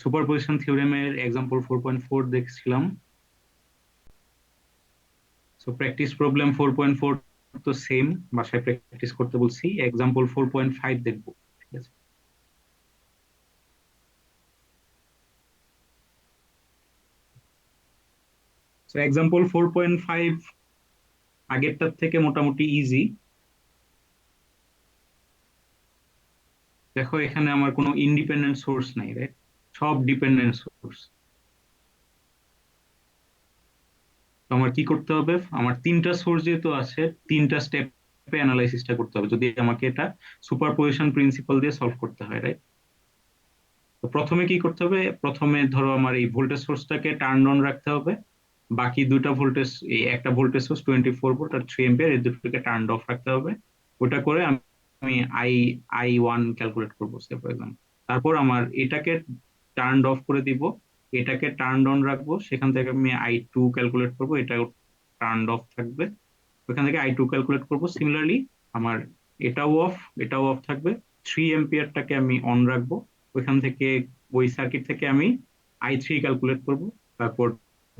Superposition থিওরেমের example 4.4 দেখছিলাম। So practice problem 4.4 তো সেম, বাসায় প্র্যাকটিস করতে বলছি। এক্সাম্পল 4.5 দেখবো, ঠিক আছে? সো এক্সাম্পল 4.5 আগেরটার থেকে মোটামুটি ইজি। দেখো এখানে আমার কোনো ইন্ডিপেন্ডেন্ট সোর্স নাই, রাইট? সব ডিপেন্ডেন্ট সোর্স। তো আমার কি করতে হবে, আমার তিনটা সোর্স যেহেতু আছে, তিনটা স্টেপে অ্যানালাইসিসটা করতে হবে যদি আমাকে এটা সুপারপজিশন প্রিন্সিপাল দিয়ে সলভ করতে হয়, রাইট? তো প্রথমে কি করতে হবে, প্রথমে ধরো আমার এই ভোল্টেজ সোর্সটাকে টার্ন অন রাখতে হবে। বাকি দুটা ভোল্টেজ, এই একটা ভোল্টেজ সোর্স 24 ভোল্ট আর 3 এম্পিয়ার, এই দুটোকে টার্ন অফ রাখতে হবে। ওটা করে আমি আই I1 ক্যালকুলেট করবো ফর এক্সাম্পল। তারপর আমার এটাকে টার্ন অফ করে দিব, এটাকে টার্ন অন রাখবো, সেখান থেকে আমি I2 ক্যালকুলেট করবো, এটা টার্ন অফ থাকবে। ওখান থেকে I2 ক্যালকুলেট করবো। সিমিলারলি আমার এটাও অফ, এটাও অফ থাকবে। 3 এম্পিয়ারটাকে আমি অন রাখবো। ওইখান থেকে, ওই সার্কিট থেকে আমি I3 ক্যালকুলেট করব। তারপর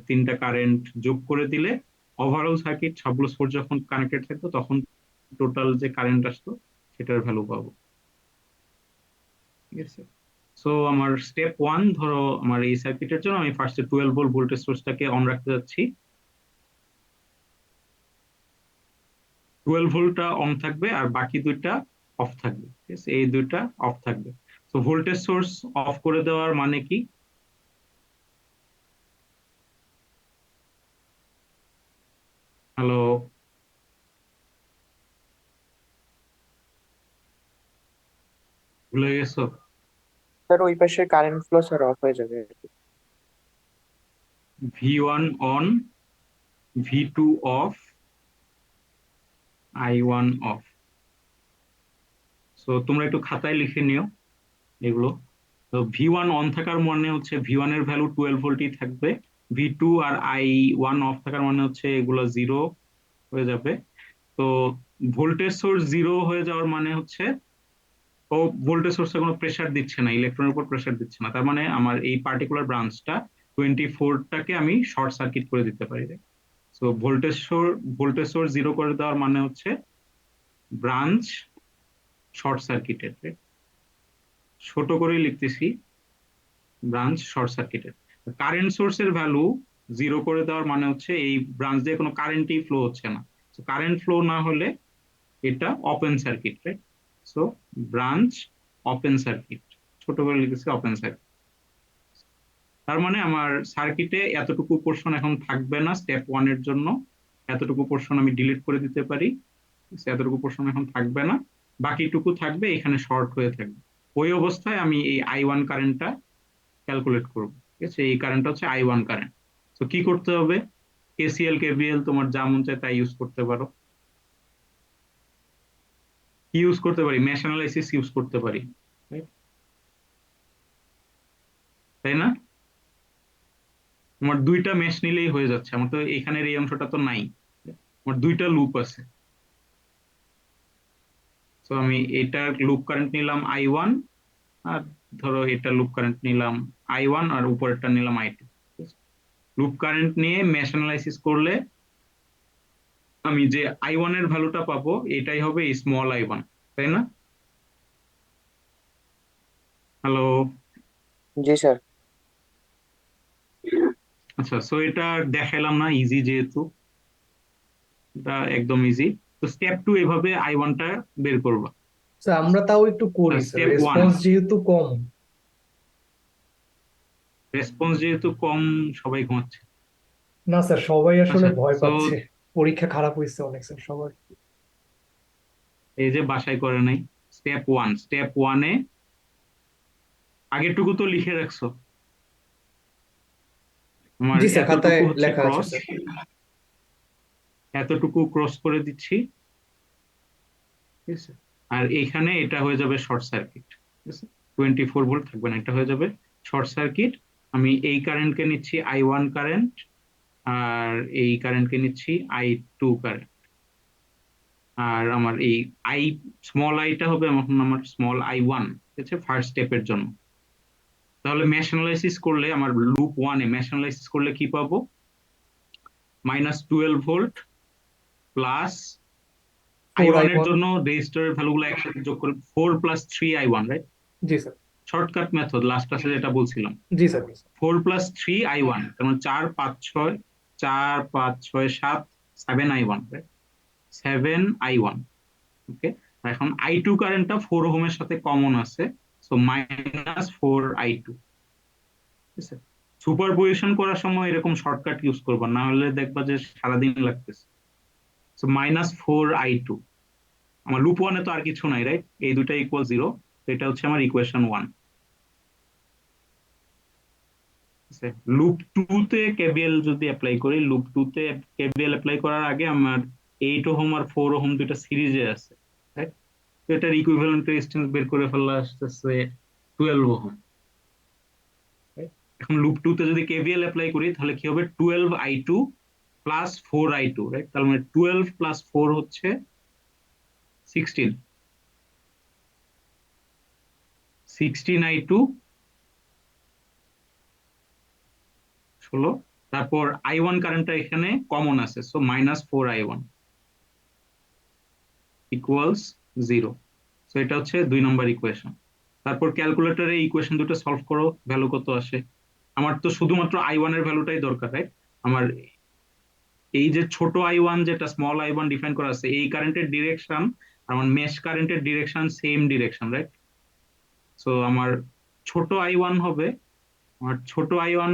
তিনটা কারেন্ট যোগ করে দিলে ওভারঅল সার্কিট সবগুলো সোর্স যখন কানেক্টেড থাকতো তখন টোটাল যে কারেন্ট আসতো সেটার ভ্যালু পাবো, ঠিক আছে? সো আমার স্টেপ ওয়ান, ধরো আমার এই সার্কিটের জন্য আমি ফার্স্টে 12 ভোল্ট ভোল্টেজ সোর্সটাকে অন রাখতে যাচ্ছি। 12 ভোল্টটা অন থাকবে আর বাকি দুইটা অফ থাকবে, ঠিক আছে? এই দুইটা অফ থাকবে। তো ভোল্টেজ সোর্স অফ করে দেওয়ার মানে কি? হ্যালো, ভুলে গেছো? স্যার ওই পাশে কারেন্ট ফ্লো স্যার অফ হয়ে যাবে আর কি। V1 on, V2 of, I1 of. So তোমরা একটু খাতায় লিখে নিও এগুলো। তো V1 অন থাকার মানে হচ্ছে V1 এর ভ্যালু 12 ভোল্টই থাকবে। V2 আর I1 অফ থাকার মানে হচ্ছে এগুলো জিরো হয়ে যাবে। তো ভোল্টেজ সোর্স জিরো হয়ে যাওয়ার মানে হচ্ছে ও ভোল্টেজ সোর্সে কোনো প্রেসার দিচ্ছে না, ইলেকট্রনের উপর প্রেসার দিচ্ছে না। তার মানে আমার এই পার্টিকুলার ব্রাঞ্চটা 24টাকে আমি শর্ট সার্কিট করে দিতে পারি। সো ভোল্টেজ সোর্স জিরো করে দেওয়ার মানে হচ্ছে ব্রাঞ্চ শর্ট সার্কিটেড। ছোট করে লিখতেছি, ব্রাঞ্চ শর্ট সার্কিটেড। কারেন্ট সোর্সের ভ্যালু জিরো করে দেওয়ার মানে হচ্ছে এই ব্রাঞ্চ দিয়ে কোনো কারেন্টই ফ্লো হচ্ছে না। কারেন্ট ফ্লো না হলে এটা open circuit, right? So branch open circuit, ছোট করে লিখেছি ওপেন সার্কিট। তার মানে আমার সার্কিটে এতটুকু পোর্শন এখন থাকবে না স্টেপ ওয়ান এর জন্য। এতটুকু পোর্শন আমি ডিলিট করে দিতে পারি। এতটুকু পোর্শন এখন থাকবে না, বাকিটুকু থাকবে, এখানে শর্ট হয়ে থাকবে। ওই অবস্থায় আমি এই I1 কারেন্টটা ক্যালকুলেট করবো, ঠিক আছে? এই কারেন্টটা হচ্ছে I1 কারেন্ট। তো কি করতে হবে, KCL KVL তোমার যা মন চায় তাই ইউজ করতে পারো। কি ইউজ করতে পারি, মেশ অ্যানালাইসিস ইউজ করতে পারি, right? তাই না? তোমার দুইটা মেশ নিলেই হয়ে যাচ্ছে, আমার তো এখানের এই অংশটা তো নাই। আমার দুইটা লুপ আছে। তো আমি এটার লুপ কারেন্ট নিলাম I1, আর ধরো এটা লুপ কারেন্ট নিলাম I1, আর উপরেরটা নিলাম I2। লুপ কারেন্ট নিয়ে মেশ অ্যানালাইসিস করলে আমি যে I1 এর ভ্যালুটা পাবো এটাই হবে স্মল I1, তাই না? হ্যালো। জি স্যার। আচ্ছা, সো এটা দেখাইলাম না, ইজি যেহেতু, এটা একদম ইজি। তো স্টেপ টু, এভাবে I1টা বের করবা। স্যার আমরা তাও একটু করি স্যার, স্টেপ ওয়ান, রেসপন্স যেহেতু কম। রেসপন্স যেহেতু কম, সবাই ঘুমাচ্ছে। না স্যার, সবাই আসলে আচ্ছা, ভয় সো পাচ্ছে। পরীক্ষা খারাপ হয়েছে অনেক স্যার সবার। এই যে বাসায় করে নাই। স্টেপ ওয়ানে আগেরটুকু তো লিখে রাখছো। আমার জি স্যার, খাতায় এতটুকু হচ্ছে লেখা আছে ক্রস, স্যার। এতটুকু ক্রস করে দিচ্ছি, ঠিক আছে? আর এইখানে এটা হয়ে যাবে শর্ট সার্কিট, ঠিক আছে? 24 ভোল্ট থাকবে না, এটা হয়ে যাবে শর্ট সার্কিট। আমি এই কারেন্টকে নিচ্ছি I1 কারেন্ট, আর এই কারেন্টকে নিচ্ছি I2 কারেন্ট। আর আমার এই আই স্মল আইটা হবে এখন আমার স্মল I1, ঠিক আছে, ফার্স্ট স্টেপের জন্য। তাহলে ম্যাশ অ্যানালাইসিস করলে আমার লুপ ওয়ানে ম্যাশ অ্যানালাইসিস করলে কি পাবো? -12 volt plus I four I one এর ওয়ান জন্য রেজিস্টারের ভ্যালুগুলো একসাথে যোগ করে 4 + 3 I1, রাইট? জি স্যার। শর্টকাট মেথড লাস্ট ক্লাসে যেটা বলছিলাম। জি স্যার। 4 + 3 I1, তার মানে 4 5 6 7 I1, রাইট? 7 I1, ওকে। এখন I2 কারেন্টটা 4 ওহমের সাথে কমন আছে, সো -4 I2। ঠিক আছে, সুপারপজিশন করার সময় এরকম শর্টকাট ইউজ করবা, না হলে দেখবা যে সারাদিন লাগতেছে। সো -4 I2, আমার লুপ ওয়ানে তো আর কিছু নাই, রাইট? এই দুটা ইকুয়াল 0, এটা হচ্ছে আমার ইকুয়েশন 1। লুপ টু তে কেভিএল যদি অ্যাপ্লাই করি, লুপ টু তে কেভিএল অ্যাপ্লাই করার আগে আমার 8 ওহম আর 4 ওহম দুইটা সিরিজে আছে, right? তো এটার ইকুইভ্যালেন্ট রেজিস্ট্যান্স বের করে ফেলা আসতেছে 12 ওহম, right? এখন লুপ টু তে যদি কেভিএল অ্যাপ্লাই করি তাহলে কি হবে? 12 I2 প্লাস 4 I2, রাইট? তার মানে 12 প্লাস 4 হচ্ছে 16, 16 I2 16। তারপর I1 কারেন্টটা এখানে কমন আছে, সো -4 I1 ইকুয়ালস 0। সো এটা হচ্ছে 2 নম্বর ইকুয়েশন। তারপর ক্যালকুলেটরে ইকুয়েশন দুটো সলভ করো, ভ্যালু কত আসে? আমার তো শুধুমাত্র I1 এর ভ্যালুটাই দরকার, রাইট? আমার এই যে ছোট I1, যেটা স্মল I1 ডিফাইন করা আছে, এই কারেন্টের ডিরেকশন আমার মেশ কারেন্টের direction same direction, right? So আমার ছোট I1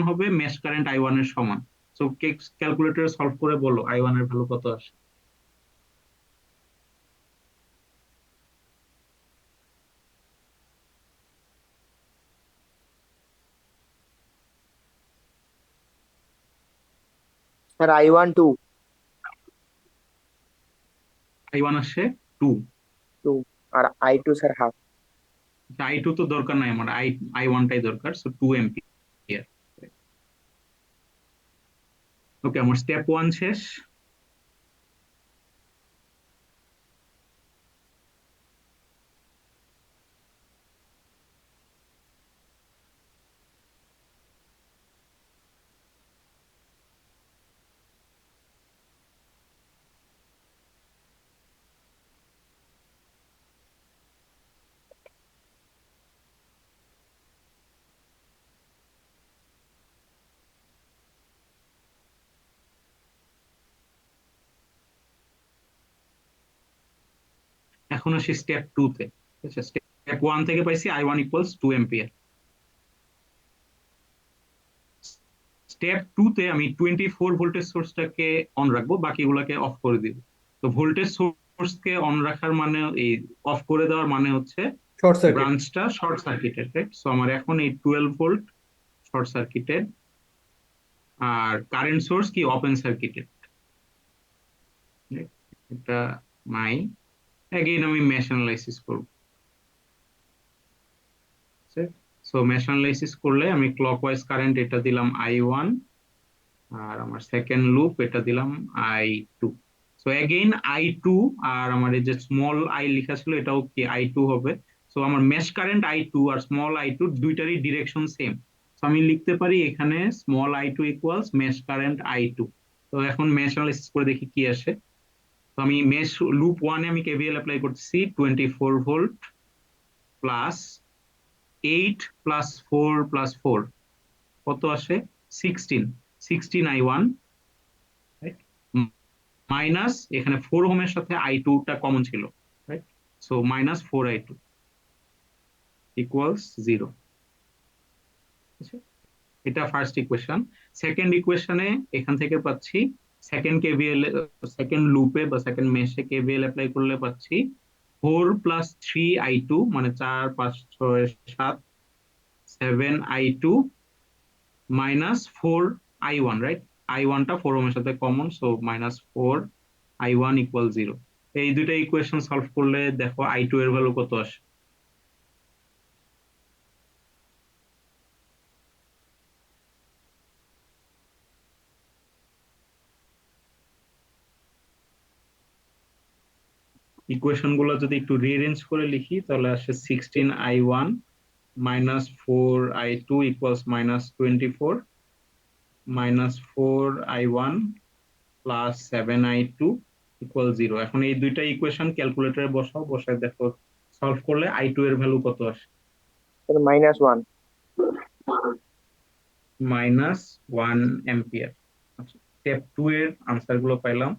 হবে মেশ কারেন্ট I1 এর সমান। সো ক্যালকুলেটরে সলভ করে বলো I1 এর ভ্যালু কত আসে? স্যার I1 2, I1 আসে 2। 2, আর I2 স্যার হাফ। I2 তো দরকার নাই আমার, I1টাই দরকার, সো 2 এম্পিয়ার। ওকে, আমার স্টেপ 1 শেষ। এখন আসি স্টেপ 2 তে। ঠিক আছে, স্টেপ 1 থেকে পাইছি I1 ইকুয়ালস 2 এম্পিয়ার। স্টেপ 2 তে আমি 24 ভোল্টেজ সোর্সটাকে অন রাখবো, বাকিগুলোকে অফ করে দিব। তো ভোল্টেজ সোর্সকে অন রাখার মানে, এই অফ করে দেওয়ার মানে হচ্ছে শর্ট সার্কিট। ব্রাঞ্চটা শর্ট সার্কিটেড, রাইট? সো আমার এখন এই 12 ভোল্ট শর্ট সার্কিটেড, আর কারেন্ট সোর্স কি ওপেন সার্কিটেড। এটা নাই। এগেইন আমি মেশ অ্যানালাইসিস করব। সো মেশ অ্যানালাইসিস করলে আমি ক্লকওয়াইজ কারেন্ট এটা দিলাম I1, আর আমার সেকেন্ড লুপ এটা দিলাম I2। সো এগেইন I2, আর আমার এই যে স্মল আই লেখা ছিল এটাও কি I2 হবে। সো আমার মেশ কারেন্ট I2 আর স্মল I2 দুইটারই ডিরেকশন সেম। সো আমি লিখতে পারি এখানে small I2 equals mesh current I2। তো এখন মেশ অ্যানালাইসিস করে দেখি কি আসে। তো আমি মেশ লুপ ওয়ানে আমি কেভিএল অ্যাপ্লাই করতেছি, 24 ভোল্ট প্লাস 8 + 4 + 4 কত আসে? 16, 16 I1, মাইনাস এখানে 4 ওহমের সাথে I2টা কমন ছিল, রাইট? So -4 I2 equals 0। এটা ফার্স্ট ইকুয়েশন। সেকেন্ড ইকুয়েশনে এখান থেকে পাচ্ছি সেকেন্ড কেভিএল, সেকেন্ড লুপে বা সেকেন্ড মেশে কেভিএল অ্যাপ্লাই করলে পাচ্ছি 4 + 3 I2, মানে 4 5 6 7 7 I2 -4 I1, রাইট? I1টা 4 ওহমের সাথে কমন, সো -4 I1 ইকুয়াল 0। এই দুইটা ইকুয়েশন সলভ করলে দেখো I2 এর ভ্যালু কত আসে। ইকুয়েশন গুলো যদি একটু রিঅ্যারেঞ্জ করে লিখি তাহলে আসে 16 I1 minus 4i2 equals minus 24 minus 4i1 plus 7i2 equal 0। এখন এই দুইটা ইকুয়েশন ক্যালকুলেটরে বসাও, বসায় দেখো সলভ করলে i2 এর ভ্যালু কত আসে। -1। -1 অ্যাম্পিয়ার। আচ্ছা, স্টেপ 2 এর আনসার গুলো পাইলাম।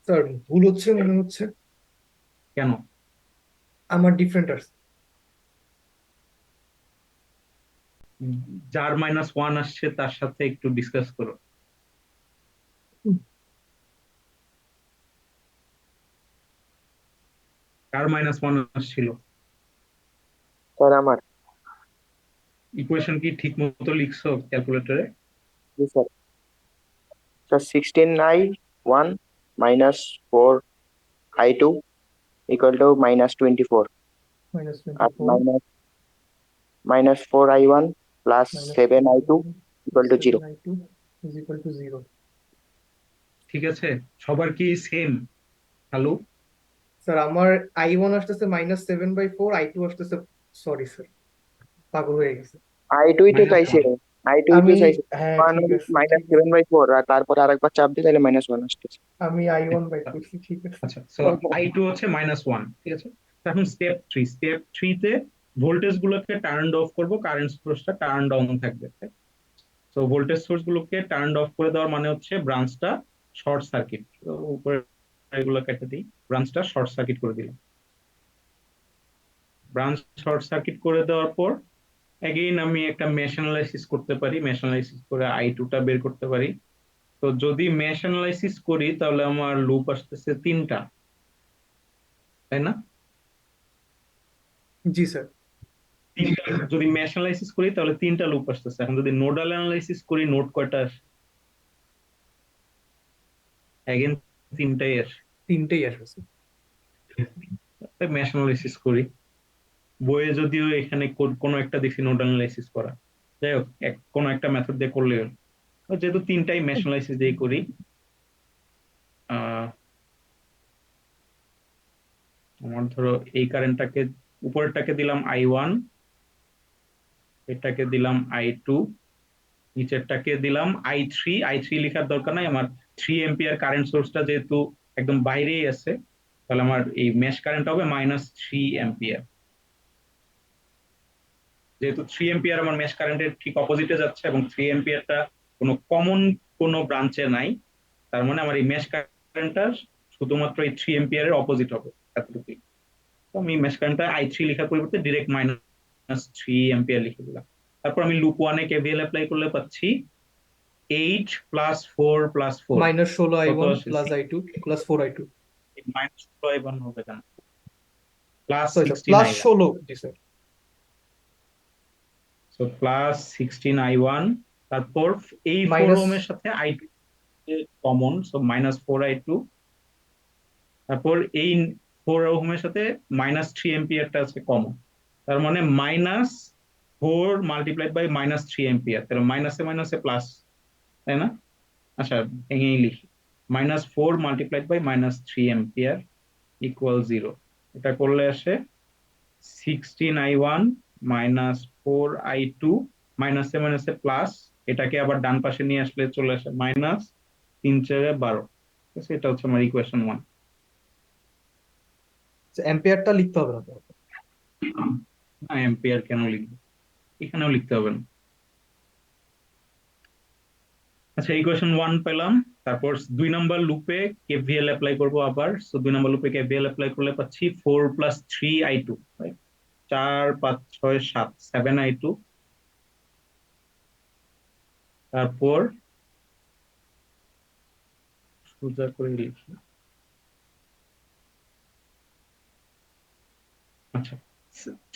স্যার ভুল হচ্ছে মনে হচ্ছে, কেন? আমার ডিফারেন্ট আসছে। যার -1 আসছে তার সাথে একটু ডিসকাস করো। কার -1 আসছিল? স্যার আমার। ইকুয়েশন কি ঠিক মতো লিখছো ক্যালকুলেটরে? জি sir. Sir 16i1 -4i2 equal to -24 আর -24 -4i1 plus 7i2 equal to 0। -7i2 is equal to 0। ঠিক আছে, সবার কি সেম? হ্যালো, স্যার আমার i1 আসতেছে -7/4, i2 আসতেছে, সরি স্যার পাগল হয়ে গেছে। i2 তো চাইছে, -1। i2 তো আমি চাইছে হ্যাঁ ঠিক আছে, ঠিক আছে, -7/4 আর তারপরে আরেকবার চাপ দিই তাহলে -1 আসতেছে। আমি i1 বাই করছি, ঠিক আছে। আচ্ছা, সো i2 হচ্ছে -1, ঠিক আছে। তো এখন স্টেপ 3 তে ভোল্টেজ গুলোকে টার্ন অফ করব, কারেন্ট সোর্সটা টার্ন অন থাকবে। তো ভোল্টেজ সোর্স গুলোকে টার্ন অফ করে দেওয়ার মানে হচ্ছে ব্রাঞ্চটা শর্ট সার্কিট। উপরে এগুলো কেটে দিই, ব্রাঞ্চটা শর্ট সার্কিট করে দিলাম। ব্রাঞ্চ শর্ট সার্কিট করে দেওয়ার পর এগেইন আমি একটা মেশ অ্যানালাইসিস করতে পারি, মেশ অ্যানালাইসিস করে i2 টা বের করতে পারি। তো যদি মেশ অ্যানালাইসিস করি তাহলে আমার লুপ আসতেছে 3টা, তাই না? জি স্যার। যদি মেশ অ্যানালাইসিস করি তাহলে 3টা লুপ আসতেছে। এখন যদি নোডাল অ্যানালাইসিস করি, নোড কয়টা আসে? এগেইন 3টাই আসে। তিনটেই আসবে স্যার। মেশ অ্যানালাইসিস করি, বইয়ে যদিও এখানে কোনো একটা দেখছি নোড অ্যানালাইসিস করা। যাই হোক, কোনো একটা মেথড দিয়ে করলে হলো। যেহেতু 3টাই মেশ অ্যানালাইসিস দিয়ে করি, আমার ধরো এই কারেন্টটাকে, উপরেরটাকে দিলাম i1, এটাকে দিলাম i2, নিচেরটাকে দিলাম i3। i3 লেখার দরকার নাই, আমার 3 এম্পিয়ার কারেন্ট সোর্সটা যেহেতু একদম বাইরেই আছে, তাহলে আমার এই মেশ কারেন্ট হবে -3 এম্পিয়ার। যেহেতু 3 এম্পিয়ার আমার মেশ কারেন্টের ঠিক অপোজিটে যাচ্ছে এবং 3 এম্পিয়ারটা কোনো কমন কোনো ব্রাঞ্চে নাই, তার মানে আমার এই মেশ কারেন্টটা শুধুমাত্র এই 3 এম্পিয়ারের অপোজিট হবে, এতটুকুই। তো আমি মেশ কারেন্টটা i3 লেখার পরিবর্তে ডিরেক্ট -3 এম্পিয়ার লিখে দিলাম। তারপর আমি লুপ 1 এ কেভিএল অ্যাপ্লাই করলে পাচ্ছি 8 + 4 + 4 কত -16i1 আসে? Plus i2 plus 4i2। -16i1 হবে কেন? Plus sorry sir, 16i1। +16, জি স্যার। সো +16i1, তারপর এই 4 মাইনাস, ওহমের সাথে i2 কমন, সো -4i2। তারপর এই 4 ওহমের সাথে -3 এম্পিয়ারটা আছে কমন, তার মানে -4 মাল্টিপ্লাইড বাই -3 এম্পিয়ার, তাহলে মাইনাসে মাইনাসে প্লাস, তাই না? আচ্ছা, ভেঙেই লিখি, -4 মাল্টিপ্লাইড বাই -3 এম্পিয়ার ইকুয়াল 0। এটা করলে আসে 16i1 -4i2, মাইনাসে মাইনাসে প্লাস, এটাকে আবার ডান পাশে নিয়ে আসলে চলে আসে -3×4=12। ঠিক আছে, এটা হচ্ছে আমার ইকুয়েশন 1। অ্যাম্পিয়ারটা লিখতে হবে না তো? না, এম্পিয়ার কেন লিখবো, এখানেও লিখতে হবে না। আচ্ছা, ইকুয়েশন 1 পেলাম। তারপর 2 নম্বর লুপে কেভিএল অ্যাপ্লাই করবো আবার। সো 2 নম্বর লুপে কেভিএল অ্যাপ্লাই করলে পাচ্ছি 4 + 3i2, 4 5 6 7 7i2। তারপর সোজা করে লিখি, আচ্ছা,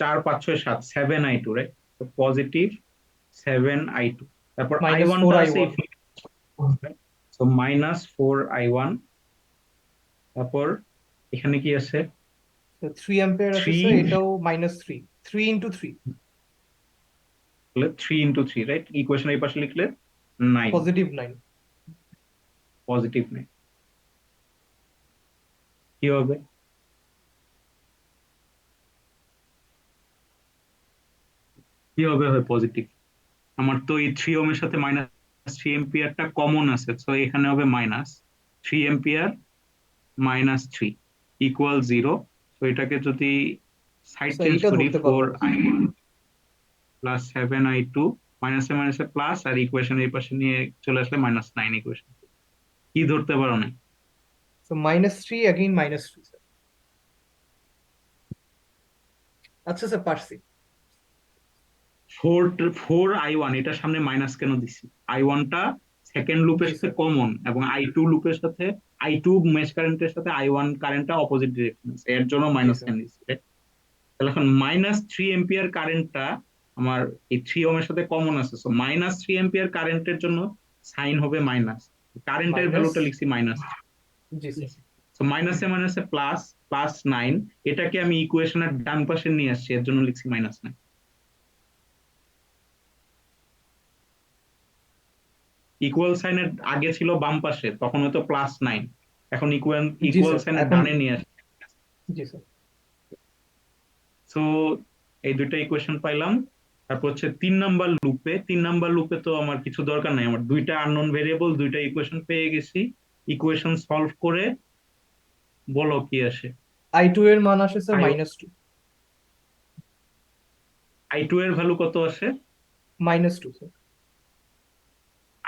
4 5 6 7 7i2, রাইট? তো পজিটিভ 7i2। তারপর i1টা আছে -4i1। So -4i1। তারপর এখানে কি আছে? 3 অ্যাম্পিয়ার আছে স্যার, 3, এটাও -3। 3 × 3 তাহলে 3 × 3, রাইট? ইকুয়েশন এই পাশে লিখলে 9, +9। পজিটিভ 9। কি হবে? কি হবে হয় পজিটিভ? আমার তো এই 3 ওহমের সাথে -3 এম্পিয়ারটা কমন আছে, তো এখানে হবে -3 এম্পিয়ার -3 ইকুয়াল 0। তো এটাকে যদি সাইড স্যার চেঞ্জ এইটা করি, ধরতে পারবো না স্যার। 4i1 প্লাস 7i2, মাইনাসে মাইনাসে প্লাস, আর ইকুয়েশন এই পাশে নিয়ে চলে আসলে -9 ইকুয়েশন। কি ধরতে পারো না? So -3 again -3 sir. আচ্ছা স্যার পারছি। 4i1 এটার সামনে মাইনাস কেন দিছি? i1টা সেকেন্ড লুপের জি সাথে স্যার। কমন, এবং i2 লুপের সাথে, i2 মেশ কারেন্টের সাথে i1 কারেন্টটা অপোজিট ডিরেকশন, এর জন্য জি মাইনাস স্যার। কেন দিছি, right? তাহলে এখন -3 এম্পিয়ার কারেন্টটা আমার এই 3 ওহমের সাথে কমন আছে, সো -3 এম্পিয়ার কারেন্টের জন্য সাইন হবে মাইনাস, কারেন্টের মাইনাস। ভ্যালুটা লিখছি মাইনাস। জি স্যার। সো মাইনাসে মাইনাসে প্লাস, +9, এটাকে আমি ইকুয়েশনের ডান পাশে নিয়ে আসছি, এর জন্য লিখছি -9। ইকুয়াল সাইনের আগে ছিল বাম পাশে, তখন হয়তো +9, এখন ইকুয়াল জি ইকুয়াল স্যার সাইনের এখন। ডানে নিয়ে আসছে। জি স্যার। সো এই দুইটা ইকুয়েশন পাইলাম। তারপর হচ্ছে 3 নাম্বার লুপে তো আমার কিছু দরকার নাই, আমার দুইটা আননোন ভেরিয়েবল, দুইটা ইকুয়েশন পেয়ে গেছি। ইকুয়েশন সলভ করে বলো কি আসে। I2 এর মান আসে স্যার আই -2। i2 এর ভ্যালু কত আসে? -2 স্যার।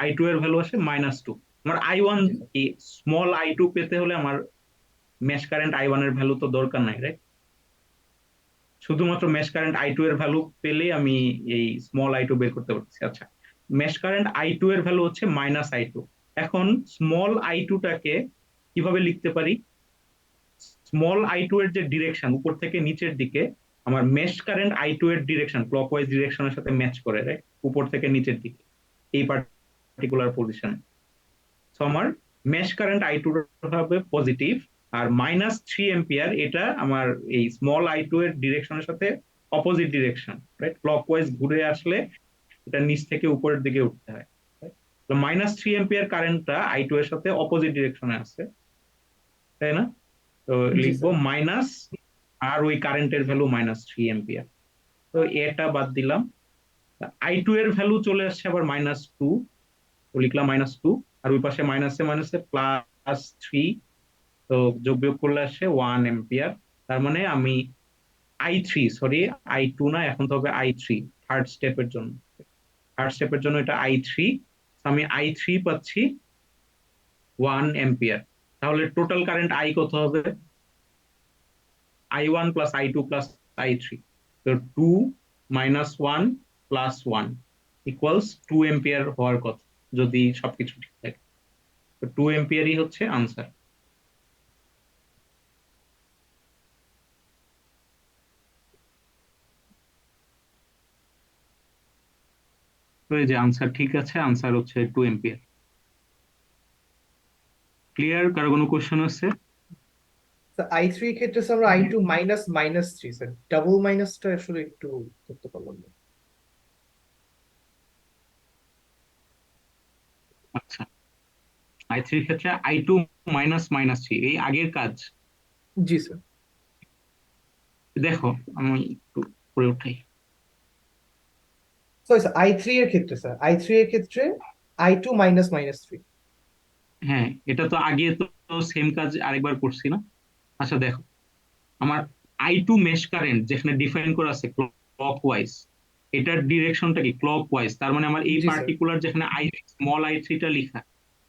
i2 এর ভ্যালু আসে -2। আমার i1, জি স্যার। এই স্মল i2 পেতে হলে আমার মেশ কারেন্ট i1 এর ভ্যালু তো দরকার নাই, রাইট? শুধুমাত্র মেশ কারেন্ট i2 এর ভ্যালু পেলেই আমি এই স্মল i2 বের করতে পারছি। আচ্ছা, মেশ কারেন্ট i2 এর ভ্যালু হচ্ছে -i2। এখন স্মল i2 টাকে কিভাবে লিখতে পারি? স্মল i2 এর যে ডিরেকশন উপর থেকে নিচের দিকে, আমার মেশ কারেন্ট i2 এর ডিরেকশন ক্লকওয়াইজ ডিরেকশনের সাথে ম্যাচ করে, রাইট? উপর থেকে নিচের দিকে এই পার্টিকুলার পজিশনে। সো আমার মেশ কারেন্ট আই টু হবে পজিটিভ, আর -3 এম্পিয়ার এটা আমার এই স্মল i2 এর ডিরেকশনের সাথে অপোজিট ডিরেকশন, রাইট? ক্লকওয়াইজ ঘুরে আসলে এটা নিচ থেকে উপরের দিকে উঠতে হয়, right? তো -3 এম্পিয়ার কারেন্টটা i2 এর সাথে অপোজিট ডিরেকশনে আছে, তাই না? তো জি লিখবো স্যার। মাইনাস, আর ওই কারেন্টের ভ্যালু -3 এম্পিয়ার। তো এটা বাদ দিলাম। i2 এর ভ্যালু চলে আসছে আবার -2, তো লিখলাম -2, আর ওই পাশে মাইনাসে মাইনাসে +3, তো যোগ বিয়োগ করলে আসে 1 এম্পিয়ার। তার মানে আমি i2 না, এখন তো হবে i3, থার্ড স্টেপের জন্য। এটা i3, আমি i3 পাচ্ছি 1 এম্পিয়ার। তাহলে টোটাল কারেন্ট i কত হবে? i1 plus i2 plus i3, তো 2 -1 +1 ইকুয়ালস 2 এম্পিয়ার হওয়ার কথা, যদি সবকিছু ঠিক থাকে। তো 2 এম্পিয়ারই হচ্ছে আনসার। তো এই যে আনসার ঠিক আছে, আনসার হচ্ছে 2 এম্পিয়ার। ক্লিয়ার? কারো কোনো কোশ্চেন আছে? স্যার I3 এর ক্ষেত্রে স্যার আমরা I2 -3 স্যার, ডাবল মাইনাসটা আসলে একটু করতে পারলাম না। আচ্ছা, i3 ক্ষেত্রে i2 -3 এই আগের কাজ। জি স্যার। দেখো, আমি একটু করে উঠাই। সরি স্যার I3 এর ক্ষেত্রে স্যার, I3 এর ক্ষেত্রে I2 -3। হ্যাঁ, এটা তো আগে তো সেম কাজ আরেকবার করছি না? আচ্ছা দেখো, আমার i2 মেশ কারেন্ট যেখানে ডিফাইন করা আছে ক্লকওয়াইজ, এটার ডিরেকশনটা কি ক্লকওয়াইজ, তার মানে আমার এই জি স্যার। পার্টিকুলার যেখানে স্মল i3টা লেখা,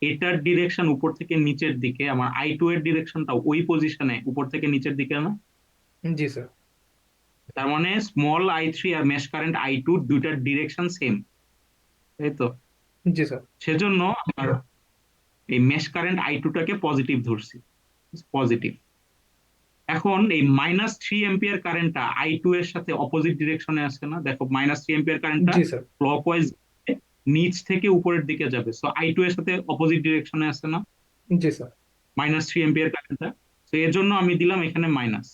এটার ডিরেকশন উপর থেকে নিচের দিকে, আমার i2 এর ডিরেকশনটা ওই পজিশনে উপর থেকে নিচের দিকে না? জি স্যার। তার মানে স্মল i3 আর মেশ কারেন্ট i2 দুইটার ডিরেকশন সেম, তাই তো? জি স্যার। সেজন্য আমার এই মেশ কারেন্ট i2 টাকে পজিটিভ ধরছি, পজিটিভ। এখন এই -3 এম্পিয়ার কারেন্টটা i2 এর সাথে অপোজিট ডিরেকশনে আছে না? দেখো, -3 এম্পিয়ার কারেন্টটা জি স্যার। ক্লকওয়াইজ নিচ থেকে উপরের দিকে যাবে, সো i2 এর সাথে অপোজিট ডিরেকশনে আছে না জি স্যার। -3 এম্পিয়ার কারেন্টটা? তো এর জন্য আমি দিলাম এখানে মাইনাস।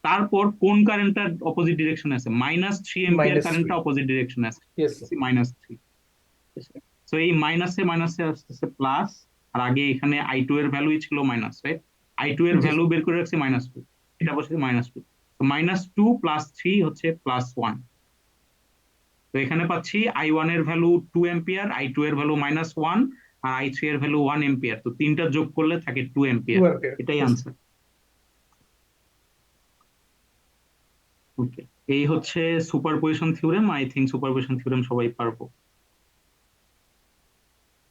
তারপর কোন কারেন্টটা অপোজিট ডিরেকশনে আছে, -3 এম্পিয়ার -3। কারেন্টটা অপোজিট ডিরেকশনে আছে, ইয়েস স্যার। -3। তো এই মাইনাসে মাইনাসে আসতেছে প্লাস, আর আগে এখানে I2 এর ভ্যালুই ছিল মাইনাস, রাইট? I2 এর জি ভ্যালু স্যার। বের করে রাখছি -2, এটা বসে -2, তো -2 + 3 হচ্ছে +1। তো এখানে পাচ্ছি I1 এর ভ্যালু 2 এম্পিয়ার, I2 এর ভ্যালু -1, আর I3 এর ভ্যালু 1 এম্পিয়ার, তো তিনটা যোগ করলে থাকে 2 এম্পিয়ার। 2 অ্যাম্পিয়ার। এটাই ইয়েস। আনসার। ওকে, এই হচ্ছে superposition theorem. I think superposition theorem সবাই পারবো।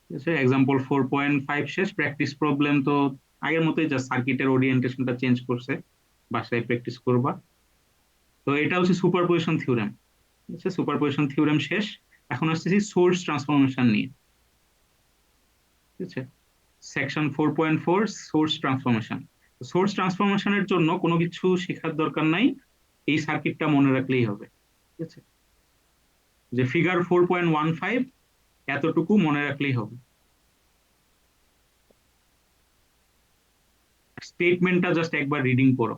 ঠিক আছে, এক্সাম্পল 4.5 শেষ। প্র্যাকটিস প্রবলেম তো আগের মতোই, জাস্ট সার্কিটের ওরিয়েন্টেশনটা চেঞ্জ করছে, বাসায় প্র্যাকটিস করবা। তো এটা হচ্ছে সুপারপজিশন থিওরেম। ঠিক আছে, সুপারপজিশন থিওরেম শেষ। এখন আসতেছি সোর্স ট্রান্সফরমেশন নিয়ে। ঠিক আছে, সেকশন 4.4, সোর্স ট্রান্সফরমেশন। সোর্স ট্রান্সফরমেশনের জন্য কোনো কিছু শেখার দরকার নাই, এই সার্কিটটা মনে রাখলেই হবে। ঠিক আছে, যে ফিগার 4.15 এতটুকু মনে রাখলেই হবে। স্টেটমেন্টটা জাস্ট একবার রিডিং করো।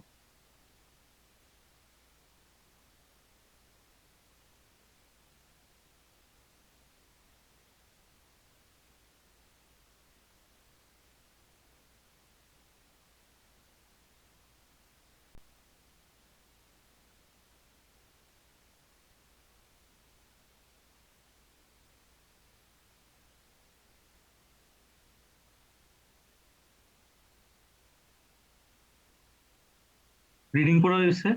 রিডিং করা হয়েছে?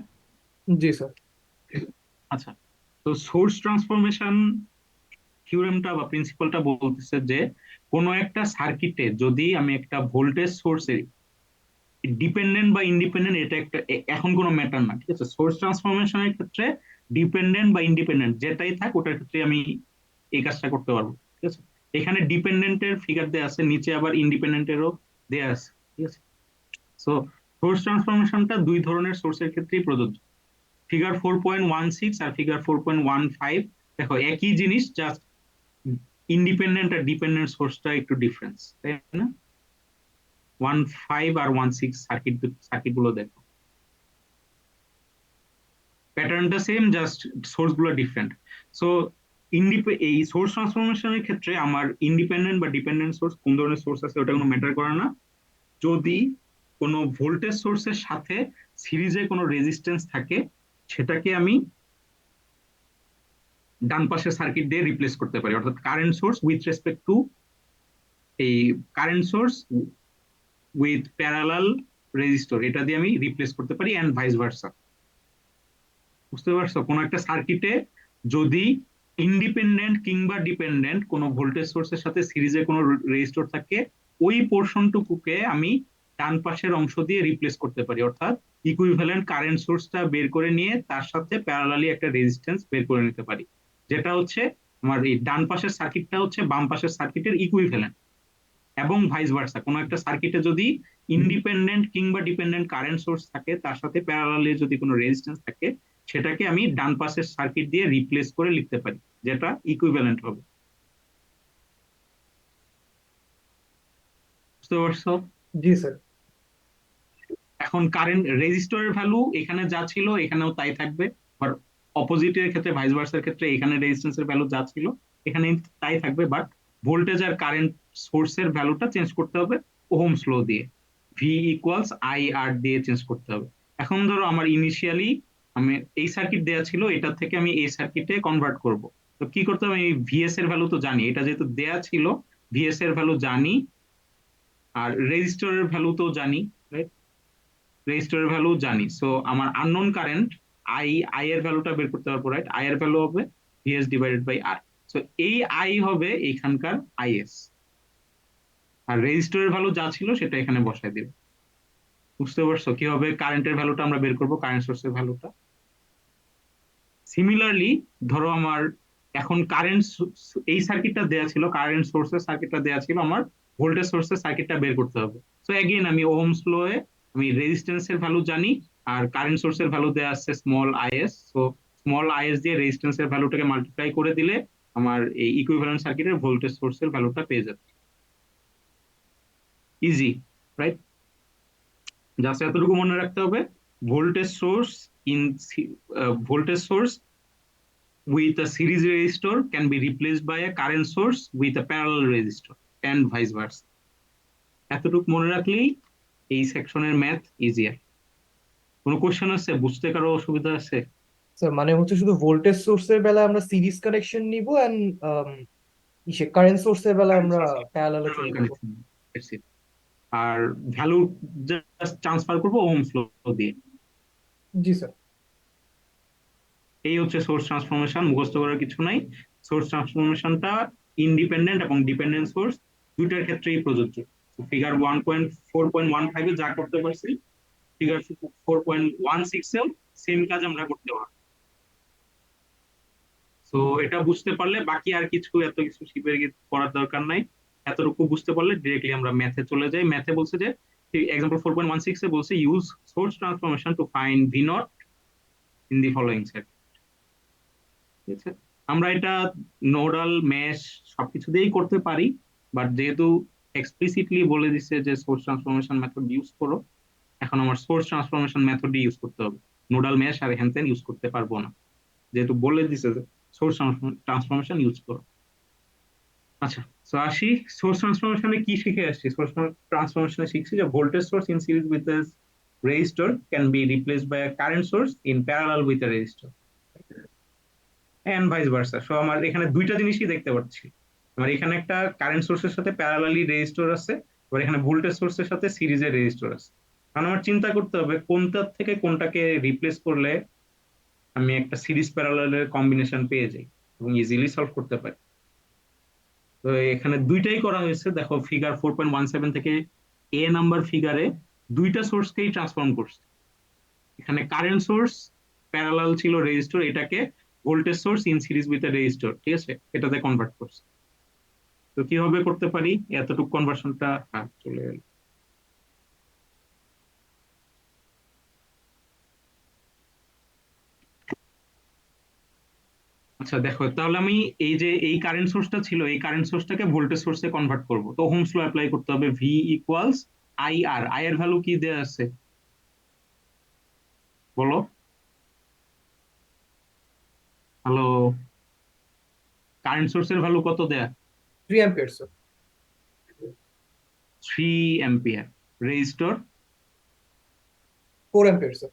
জি স্যার। আচ্ছা, তো সোর্স ট্রান্সফরমেশন থিওরেমটা বা প্রিন্সিপালটা বলতেছে যে কোনো একটা সার্কিটে যদি আমি একটা ভোল্টেজ সোর্সের ডিপেন্ডেন্ট বা ইন্ডিপেন্ডেন্ট, এটা একটা এখন কোনো ম্যাটার না। ঠিক আছে, সোর্স ট্রান্সফরমেশনের ক্ষেত্রে ডিপেন্ডেন্ট বা ইন্ডিপেন্ডেন্ট যেটাই থাক ওটার ক্ষেত্রে আমি এই কাজটা করতে পারবো। ঠিক আছে, এখানে ডিপেন্ডেন্টের ফিগার দেয়া আছে, নিচে আবার ইন্ডিপেন্ডেন্টেরও দেয়া আছে। ঠিক আছে, সো সোর্স ট্রান্সফরমেশনটা দুই ধরনের সোর্সের ক্ষেত্রেই প্রযোজ্য। ফিগার 4.16 আর ফিগার 4.15 দেখো একই জিনিস, জাস্ট ইন্ডিপেন্ডেন্ট আর ডিপেন্ডেন্ট সোর্সটা একটু ডিফারেন্স, তাই না? 1.5 আর 1.6 সার্কিট গুলো দেখো, প্যাটার্নটা সেম, জাস্ট সোর্স গুলো ডিফারেন্ট। সো এই সোর্স ট্রান্সফরমেশনের ক্ষেত্রে আমার ইন্ডিপেন্ডেন্ট বা ডিপেন্ডেন্ট সোর্স কোন ধরনের সোর্স আছে ওটা কোনো ম্যাটার করে না, যদি কোনো ভোল্টেজ সোর্সের সাথে সিরিজে কোনো রেজিস্ট্যান্স থাকে সেটাকে আমি ডান পাশের সার্কিট দিয়ে রিপ্লেস করতে পারি। অর্থাৎ current source with respect to এই current source with parallel resistor, এটা দিয়ে আমি রিপ্লেস করতে পারি, এন্ড ভাইস ভার্সা। বুঝতে পারছো? কোনো একটা সার্কিটে যদি ইন্ডিপেন্ডেন্ট কিংবা ডিপেন্ডেন্ট কোনো ভোল্টেজ সোর্সের সাথে সিরিজে কোনো রেজিস্টর থাকে, ওই পোর্শনটুকুকে আমি ডান পাশের অংশ দিয়ে রিপ্লেস করতে পারি। অর্থাৎ ইকুইভ্যালেন্ট কারেন্ট সোর্সটা বের করে নিয়ে তার সাথে প্যারালালি একটা রেজিস্ট্যান্স বের করে নিতে পারি, যেটা হচ্ছে আমার এই ডান পাশের সার্কিটটা হচ্ছে বাম পাশের সার্কিটের ইকুইভ্যালেন্ট। এবং ভাইস ভার্সা, কোনো একটা সার্কিটে যদি ইন্ডিপেন্ডেন্ট কিংবা ডিপেন্ডেন্ট কারেন্ট সোর্স থাকে তার সাথে প্যারালালি যদি কোনো রেজিস্ট্যান্স থাকে, সেটাকে আমি ডান পাশের সার্কিট দিয়ে রিপ্লেস করে লিখতে পারি, যেটা ইকুইভ্যালেন্ট হবে। বুঝতে পারছো? জি স্যার। এখন কারেন্ট রেজিস্টরের ভ্যালু এখানে যা ছিল এখানেও তাই থাকবে, আর অপোজিটের ক্ষেত্রে ভাইস ভার্সার ক্ষেত্রে এখানে রেজিস্ট্যান্সের ভ্যালু যা ছিল এখানে তাই থাকবে, বাট ভোল্টেজ আর কারেন্ট সোর্সের ভ্যালুটা চেঞ্জ করতে হবে ওহমস ল দিয়ে, ভি ইকুয়ালস আই আর দিয়ে চেঞ্জ করতে হবে। এখন ধরো আমার ইনিশিয়ালি আমি এই সার্কিট দেয়া ছিল, এটা থেকে আমি এই সার্কিটে কনভার্ট করব। তো কি করতে হবে, আমি ভিএস এর ভ্যালু তো জানি, এটা যেহেতু দেয়া ছিল ভিএস এর ভ্যালু জানি, আর রেজিস্টরের ভ্যালু তো জানি, রাইট? রেজিস্টরের ভ্যালু জানি, সো আমার আননোন কারেন্ট আই এর ভ্যালুটা বের করতে পারবো, রাইট? আই এর ভ্যালু হবে VS divided by R. So এই আই হবে এখানকার আইএস, আর রেজিস্টরের ভ্যালু যা ছিল সেটা এখানে বসায় দেব। বুঝতে পারছো কিভাবে কারেন্টের ভ্যালুটা আমরা বের করবো, কারেন্ট সোর্সের ভ্যালুটা? সিমিলারলি ধরো আমার এখন কারেন্ট এই সার্কিটটা দেয়া ছিল, কারেন্ট সোর্সের সার্কিটটা দেয়া ছিল, আমার ভোল্টেজ সোর্সের সার্কিটটা বের করতে হবে। সো এগেইন আমি ওহমস ল এ আমি রেজিস্ট্যান্সের ভ্যালু জানি, আর কারেন্ট সোর্সের ভ্যালু দেয়া আছে small is, so small is দিয়ে রেজিস্ট্যান্সের ভ্যালুটাকে মাল্টিপ্লাই করে দিলে আমার এই ইকুইভ্যালেন্ট সার্কিটের ভোল্টেজ সোর্সের ভ্যালুটা পেয়ে যাবে। Easy, right? জাস্ট এতটুকু মনে রাখতে হবে voltage source voltage source with a series resistor can be replaced by a current source with a parallel resistor and vice versa. এতটুকু মনে রাখলেই এই সেকশনের ম্যাথ ইজিয়ার। কোনো কোশ্চেন আছে, বুঝতে কারো অসুবিধা আছে? স্যার মানে হচ্ছে শুধু ভোল্টেজ সোর্সের বেলায় আমরা সিরিজ কানেকশন নিব এন্ড কারেন্ট সোর্সের বেলায় আমরা প্যারালালে চলে যাবো। That's it. আর ভ্যালু জাস্ট ট্রান্সফার করবো ওহমস ল দিয়ে। জি স্যার। এই হচ্ছে সোর্স ট্রান্সফরমেশন, মুখস্থ করার কিছু নাই। সোর্স ট্রান্সফরমেশনটা ইন্ডিপেন্ডেন্ট এবং ডিপেন্ডেন্ট সোর্স দুইটার ক্ষেত্রেই প্রযোজ্য। ফিগার 1.4.15 এ যা করতে পারছি ফিগার 4.16 এও সেম কাজ আমরা করতে পারবো। তো এটা বুঝতে পারলে বাকি আর কিছু এত কিছু শিখে করার দরকার নাই। এতটুকু বুঝতে পারলে ডিরেক্টলি আমরা ম্যাথে চলে যাই। ম্যাথে বলছে যে এক্সাম্পল 4.16 এ বলছে use source transformation to find V naught in the following set. ঠিক আছে, আমরা এটা নোডাল মেশ সবকিছু দিয়েই করতে পারি, বাট যেহেতু এক্সপ্লিসিটলি বলে দিচ্ছে যে সোর্স ট্রান্সফরমেশন মেথড ইউজ করো, এখন আমার সোর্স ট্রান্সফরমেশন মেথড ইউজ করতে হবে, নোডাল মেশ আর হ্যান ত্যান ইউজ করতে পারবো না, যেহেতু বলে দিচ্ছে যে সোর্স ট্রান্সফরমেশন ইউজ করো। আচ্ছা, তো আসি সোর্স ট্রান্সফরমেশনে কি শিখে আসছি। সোর্স ট্রান্সফরমেশনে শিখছি যে voltage source in series with a resistor can be replaced by a current source in parallel with a resistor and vice versa. So আমার এখানে দুইটা জিনিসই দেখতে পাচ্ছি। আমার এখানে একটা কারেন্ট সোর্সের সাথে প্যারালালি রেজিস্টর আছে, আবার এখানে ভোল্টেজ সোর্সের সাথে সিরিজে রেজিস্টর আছে। কারণ আমার চিন্তা করতে হবে কোনটা থেকে কোনটাকে রিপ্লেস করলে আমি একটা সিরিজ প্যারালালের কম্বিনেশন পেয়ে যাই এবং ইজিলি সলভ করতে পারি। তো এখানে দুইটাই করা হয়েছে, দেখো ফিগার 4.17 থেকে এ নাম্বার ফিগারে দুইটা সোর্সকেই ট্রান্সফর্ম করছে। এখানে কারেন্ট সোর্স প্যারালাল ছিল রেজিস্টর, এটাকে voltage source in series with a resistor, ঠিক আছে, এটাতে কনভার্ট করছে। তো কিভাবে করতে পারি এতটুকু কনভার্সনটা? হ্যাঁ, চলে গেল। আচ্ছা দেখো, তাহলে আমি এই যে এই কারেন্ট সোর্সটা ছিল, এই কারেন্ট সোর্সটাকে ভোল্টেজ সোর্সে কনভার্ট করব। তো ওহমস ল অ্যাপ্লাই করতে হবে, V equals I R. I এর ভ্যালু কি দেয়া আছে বলো? হ্যালো, কারেন্ট সোর্সের ভ্যালু কত দেয়া? 3 ampere sir. 3 ampere. Resistor 4 ampere sir.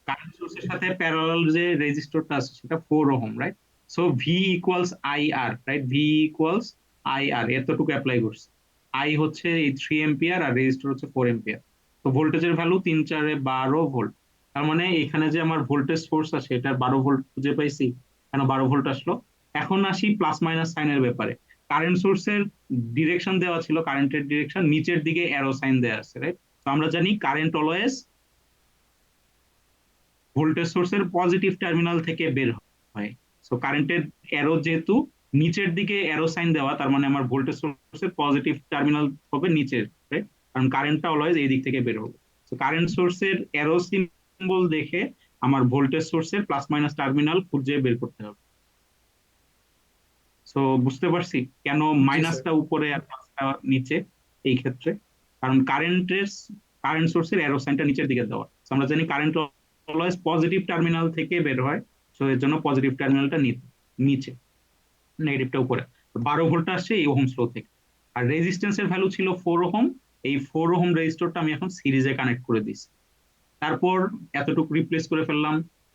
Current সোর্সের সাথে প্যারালাল যে রেজিস্টরটা আছে সেটা 4 ohm, right? So V equals I R, right? V equals I R, এতটুকু অ্যাপ্লাই করছে। আই হচ্ছে এই 3 অ্যাম্পিয়ার আর রেজিস্টর হচ্ছে 4 অ্যাম্পিয়ার। তো ভোল্টেজের ভ্যালু 3 4 12 ভোল্ট। তার মানে এখানে যে আমার ভোল্টেজ সোর্স আছে এটা 12 ভোল্ট খুঁজে পাইছি। কেন 12 ভোল্ট আসলো? এখন আসি প্লাস মাইনাস সাইনের ব্যাপারে। কারেন্ট সোর্সের ডিরেকশন দেওয়া ছিল, কারেন্টের ডিরেকশন নিচের দিকে অ্যারো সাইন দেওয়া আছে, রাইট? তো আমরা জানি কারেন্ট অলওয়েজ ভোল্টেজ সোর্সের পজিটিভ টার্মিনাল থেকে বের হয়। সো কারেন্টের অ্যারো যেহেতু নিচের দিকে অ্যারো সাইন দেওয়া, তার মানে আমার ভোল্টেজ সোর্সের পজিটিভ টার্মিনাল হবে নিচের, right? কারণ কারেন্টটা অলওয়েজ এই দিক থেকে বের হবে। সো কারেন্ট সোর্সের অ্যারো সিম্বল দেখে আমার ভোল্টেজ সোর্সের প্লাস মাইনাস টার্মিনাল খুঁজে বের করতে হবে। সো বুঝতে পারছি কেন জি স্যার। মাইনাসটা উপরে আর প্লাসটা নিচে এই ক্ষেত্রে, কারণ কারেন্ট সোর্সের অ্যারো সাইনটা নিচের দিকে দেওয়া। So আমরা জানি কারেন্ট অলওয়েজ পজিটিভ টার্মিনাল থেকে বের হয়, সো এর জন্য পজিটিভ টার্মিনালটা নিচে, নেগেটিভটা উপরে। 12 ভোল্ট আসছে এই ওহমস ল থেকে। আর রেজিস্ট্যান্সের ভ্যালু ছিল 4 ওহম। এই 4 ওহম রেজিস্টরটা আমি এখন সিরিজে কানেক্ট করে দিচ্ছি। তারপর এতটুকু রিপ্লেস করে ফেললাম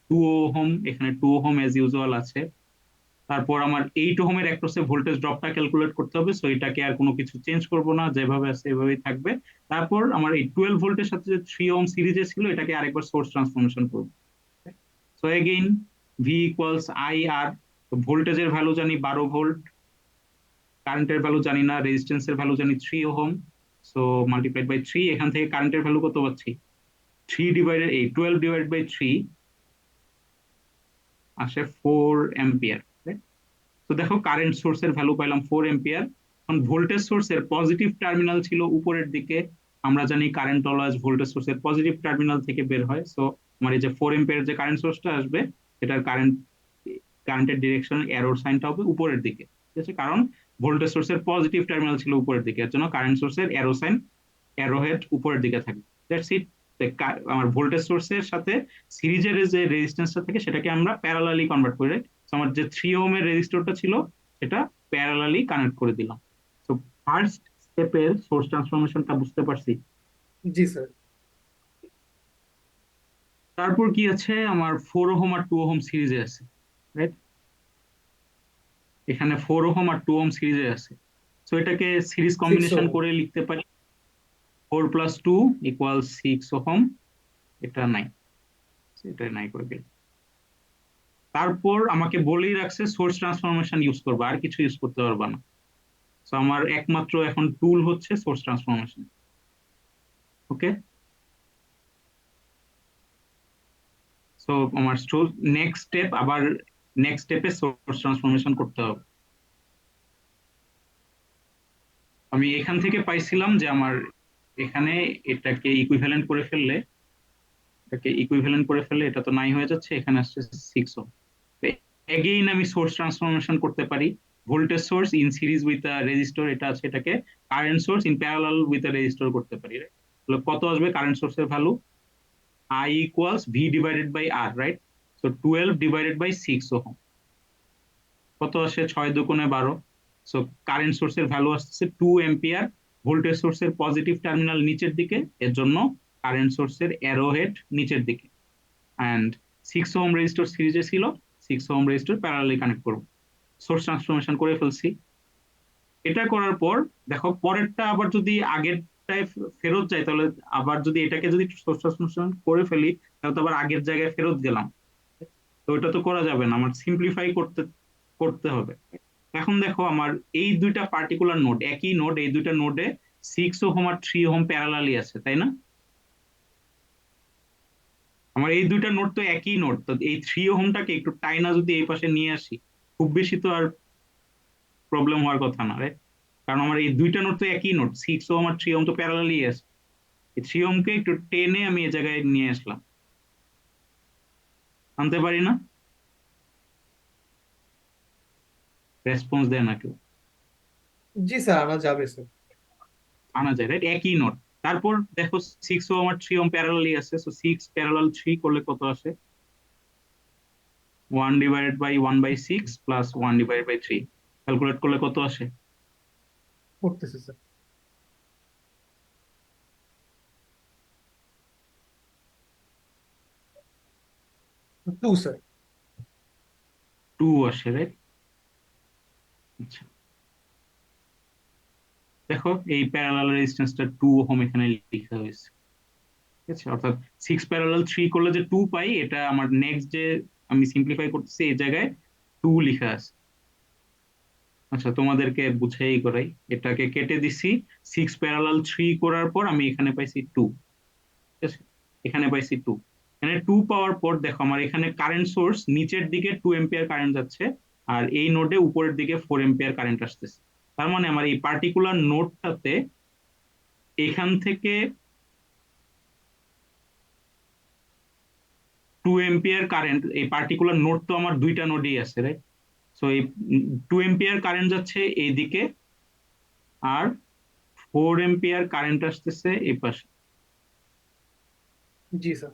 2 ওহম, এখানে 2 ওহম এজ ইউজুয়াল আছে। তারপর আমার 8 ওহমের অ্যাক্রসে ভোল্টেজ ড্রপটা ক্যালকুলেট করতে হবে, সো এটাকে আর কোনো কিছু চেঞ্জ করব না, যেভাবে আছে এভাবেই থাকবে। তারপর আমার এই 12 ভোল্টের সাথে যে 3 ওহম সিরিজে ছিল এটাকে আরেকবার সোর্স ট্রান্সফরমেশন করব। So again V equals I R. ভোল্টেজের ভ্যালু জানি 12 ভোল্ট, কারেন্টের ভ্যালু জানি না, রেজিস্ট্যান্সের ভ্যালু জানি 3 ওহম। সো মাল্টিপ্লাইড বাই 3, এখান থেকে কারেন্টের ভ্যালু কত পাচ্ছি? 12 ডিভাইডেড বাই 3 আসে 4 অ্যাম্পিয়ার। তো দেখো কারেন্ট সোর্সের ভ্যালু পাইলাম 4 অ্যাম্পিয়ার। এখন ভোল্টেজ সোর্সের পজিটিভ টার্মিনাল ছিল উপরের দিকে, আমরা জানি কারেন্ট অলওয়েজ ভোল্টেজ সোর্সের পজিটিভ টার্মিনাল থেকে বের হয়। সো আমার এই যে 4 অ্যাম্পিয়ার যে কারেন্ট সোর্সটা আসবে এটার কারেন্টের ডিরেকশন অ্যারোর সাইনটা হবে উপরের দিকে, ঠিক আছে? কারণ ভোল্টেজ সোর্সের পজিটিভ টার্মিনাল ছিল উপরের দিকে, এর জন্য কারেন্ট সোর্সের অ্যারো সাইন অ্যারো হেড উপরের দিকে থাকবে। That's it. আমার ভোল্টেজ সোর্সের সাথে সিরিজের যে রেজিস্ট্যান্সটা থাকে সেটাকে আমরা প্যারালালি কনভার্ট করে, so আমার যে 3 ওহমের রেজিস্টরটা ছিল সেটা প্যারালালি কানেক্ট করে দিলাম। তো ফার্স্ট স্টেপের সোর্স ট্রান্সফরমেশনটা বুঝতে পারছি। জি স্যার। তারপর কি আছে, আমার 4 ওহম আর 2 ওহম সিরিজে আছে, রাইট? এখানে 4 ওহম আর 2 ওহম সিরিজে আছে, তো এটাকে সিরিজ 6 ওহম। কম্বিনেশন করে লিখতে পারি 4 + 2 = 6 ওহম। এটা নাই, এটা নাই করে দিলাম। তারপর আমাকে বলেই রাখছে সোর্স ট্রান্সফরমেশন ইউজ করবা, আর কিছু ইউজ করতে পারবা না। তো আমার একমাত্র এখন টুল হচ্ছে সোর্স ট্রান্সফরমেশন। ওকে, সো আমার নেক্সট স্টেপ, আবার নেক্সট স্টেপে সোর্স ট্রান্সফরমেশন করতে হবে। আমি এখান থেকে পাইছিলাম যে আমার এখানে এটাকে ইকুইভ্যালেন্ট করে ফেললে, এটা তো নাই হয়ে যাচ্ছে, এখানে আসছে 6 ওহম। এগেইন আমি সোর্স ট্রান্সফরমেশন করতে পারি, voltage source in series with a resistor এটা আছে, এটাকে current source in parallel with a resistor করতে পারি, right? তাহলে কত আসবে কারেন্ট সোর্সের value? I equals V divided by R, right? So 12 divided by 6 ohm, কত আসে? 6 × 2 = 12। সো কারেন্ট সোর্সের ভ্যালু আসছে 2 এম্পিয়ার। ভোল্টেজ সোর্সের পজিটিভ টার্মিনাল নিচের দিকে, এর জন্য কারেন্ট সোর্সের অ্যারো হেড নিচের দিকে। অ্যান্ড 6 ওহম রেজিস্টর সিরিজে ছিল, 6 ওহম রেজিস্টর প্যারালালি কানেক্ট করবো। সোর্স ট্রান্সফরমেশন করে ফেলছি। এটা করার পর দেখো পরেরটা আবার যদি আগেরটায় ফেরত যায়, তাহলে আবার যদি এটাকে যদি সোর্স ট্রান্সফরমেশন করে ফেলি, তাহলে তো আবার আগের জায়গায় ফেরত গেলাম। তো এটা তো করা যাবে না, আমার সিম্পলিফাই করতে করতে হবে। এখন দেখো আমার এই দুইটা পার্টিকুলার নোড, একই নোড, এই দুইটা নোডে 6 ওহম আর 3 ওহম প্যারালালি আছে, তাই না? আমার এই দুইটা নোড তো একই নোড, তো এই 3 ওহমটাকে একটু টাইনা যদি এই পাশে নিয়ে আসি, খুব বেশি তো আর প্রবলেম হওয়ার কথা না, right? কারণ আমার এই দুইটা নোড তো একই নোড, 6 ওহম আর 3 ওহম তো প্যারালালি আছে। এই 3 ওহমকে একটু টেনে আমি এই জায়গায় নিয়ে আসলাম, আনতে পারি না? রেসপন্স দেয় না কেউ। জি স্যার, আনা যাবে স্যার। আনা যায়, রাইট? একই নোড। তারপর দেখো 6 ওহম আর 3 ওহম প্যারালালি আছে, সো 6 + 3 করলে কত আসে? 1/1/6 প্লাস 1/3। ক্যালকুলেট করলে কত আসে? করতেছি স্যার। 2 স্যার। 2 আসে, রাইট? আচ্ছা, দেখো এই প্যারালাল রেজিস্ট্যান্সটা 2 ওহম এখানে লেখা হয়েছে, ঠিক আছে? অর্থাৎ 6 + 3 করলে যে 2 পাই, এটা আমার নেক্সট যে আমি সিম্পলিফাই করতেছি এই জায়গায় 2 লেখা আছে। আচ্ছা, তোমাদেরকে বুঝাই করাই, এটাকে কেটে দিছি। 6 + 3 করার পর আমি এখানে পাইছি 2, ঠিক আছে? এখানে পাইছি 2। এখানে 2 পাওয়ার পর দেখো আমার এখানে কারেন্ট সোর্স নিচের দিকে 2 এম্পিয়ার কারেন্ট যাচ্ছে, আর এই নোডে উপরের দিকে 4 এম্পিয়ার কারেন্ট আসতেছে। তার মানে আমার এই পার্টিকুলার নোডটাতে এখান থেকে 2 এম্পিয়ার কারেন্ট, এই পার্টিকুলার নোড তো আমার দুইটা নোডই আছে, রাইট? সো এই 2 এম্পিয়ার কারেন্ট যাচ্ছে এইদিকে, আর 4 এম্পিয়ার কারেন্ট আসতেছে এই পাশে। জি স্যার।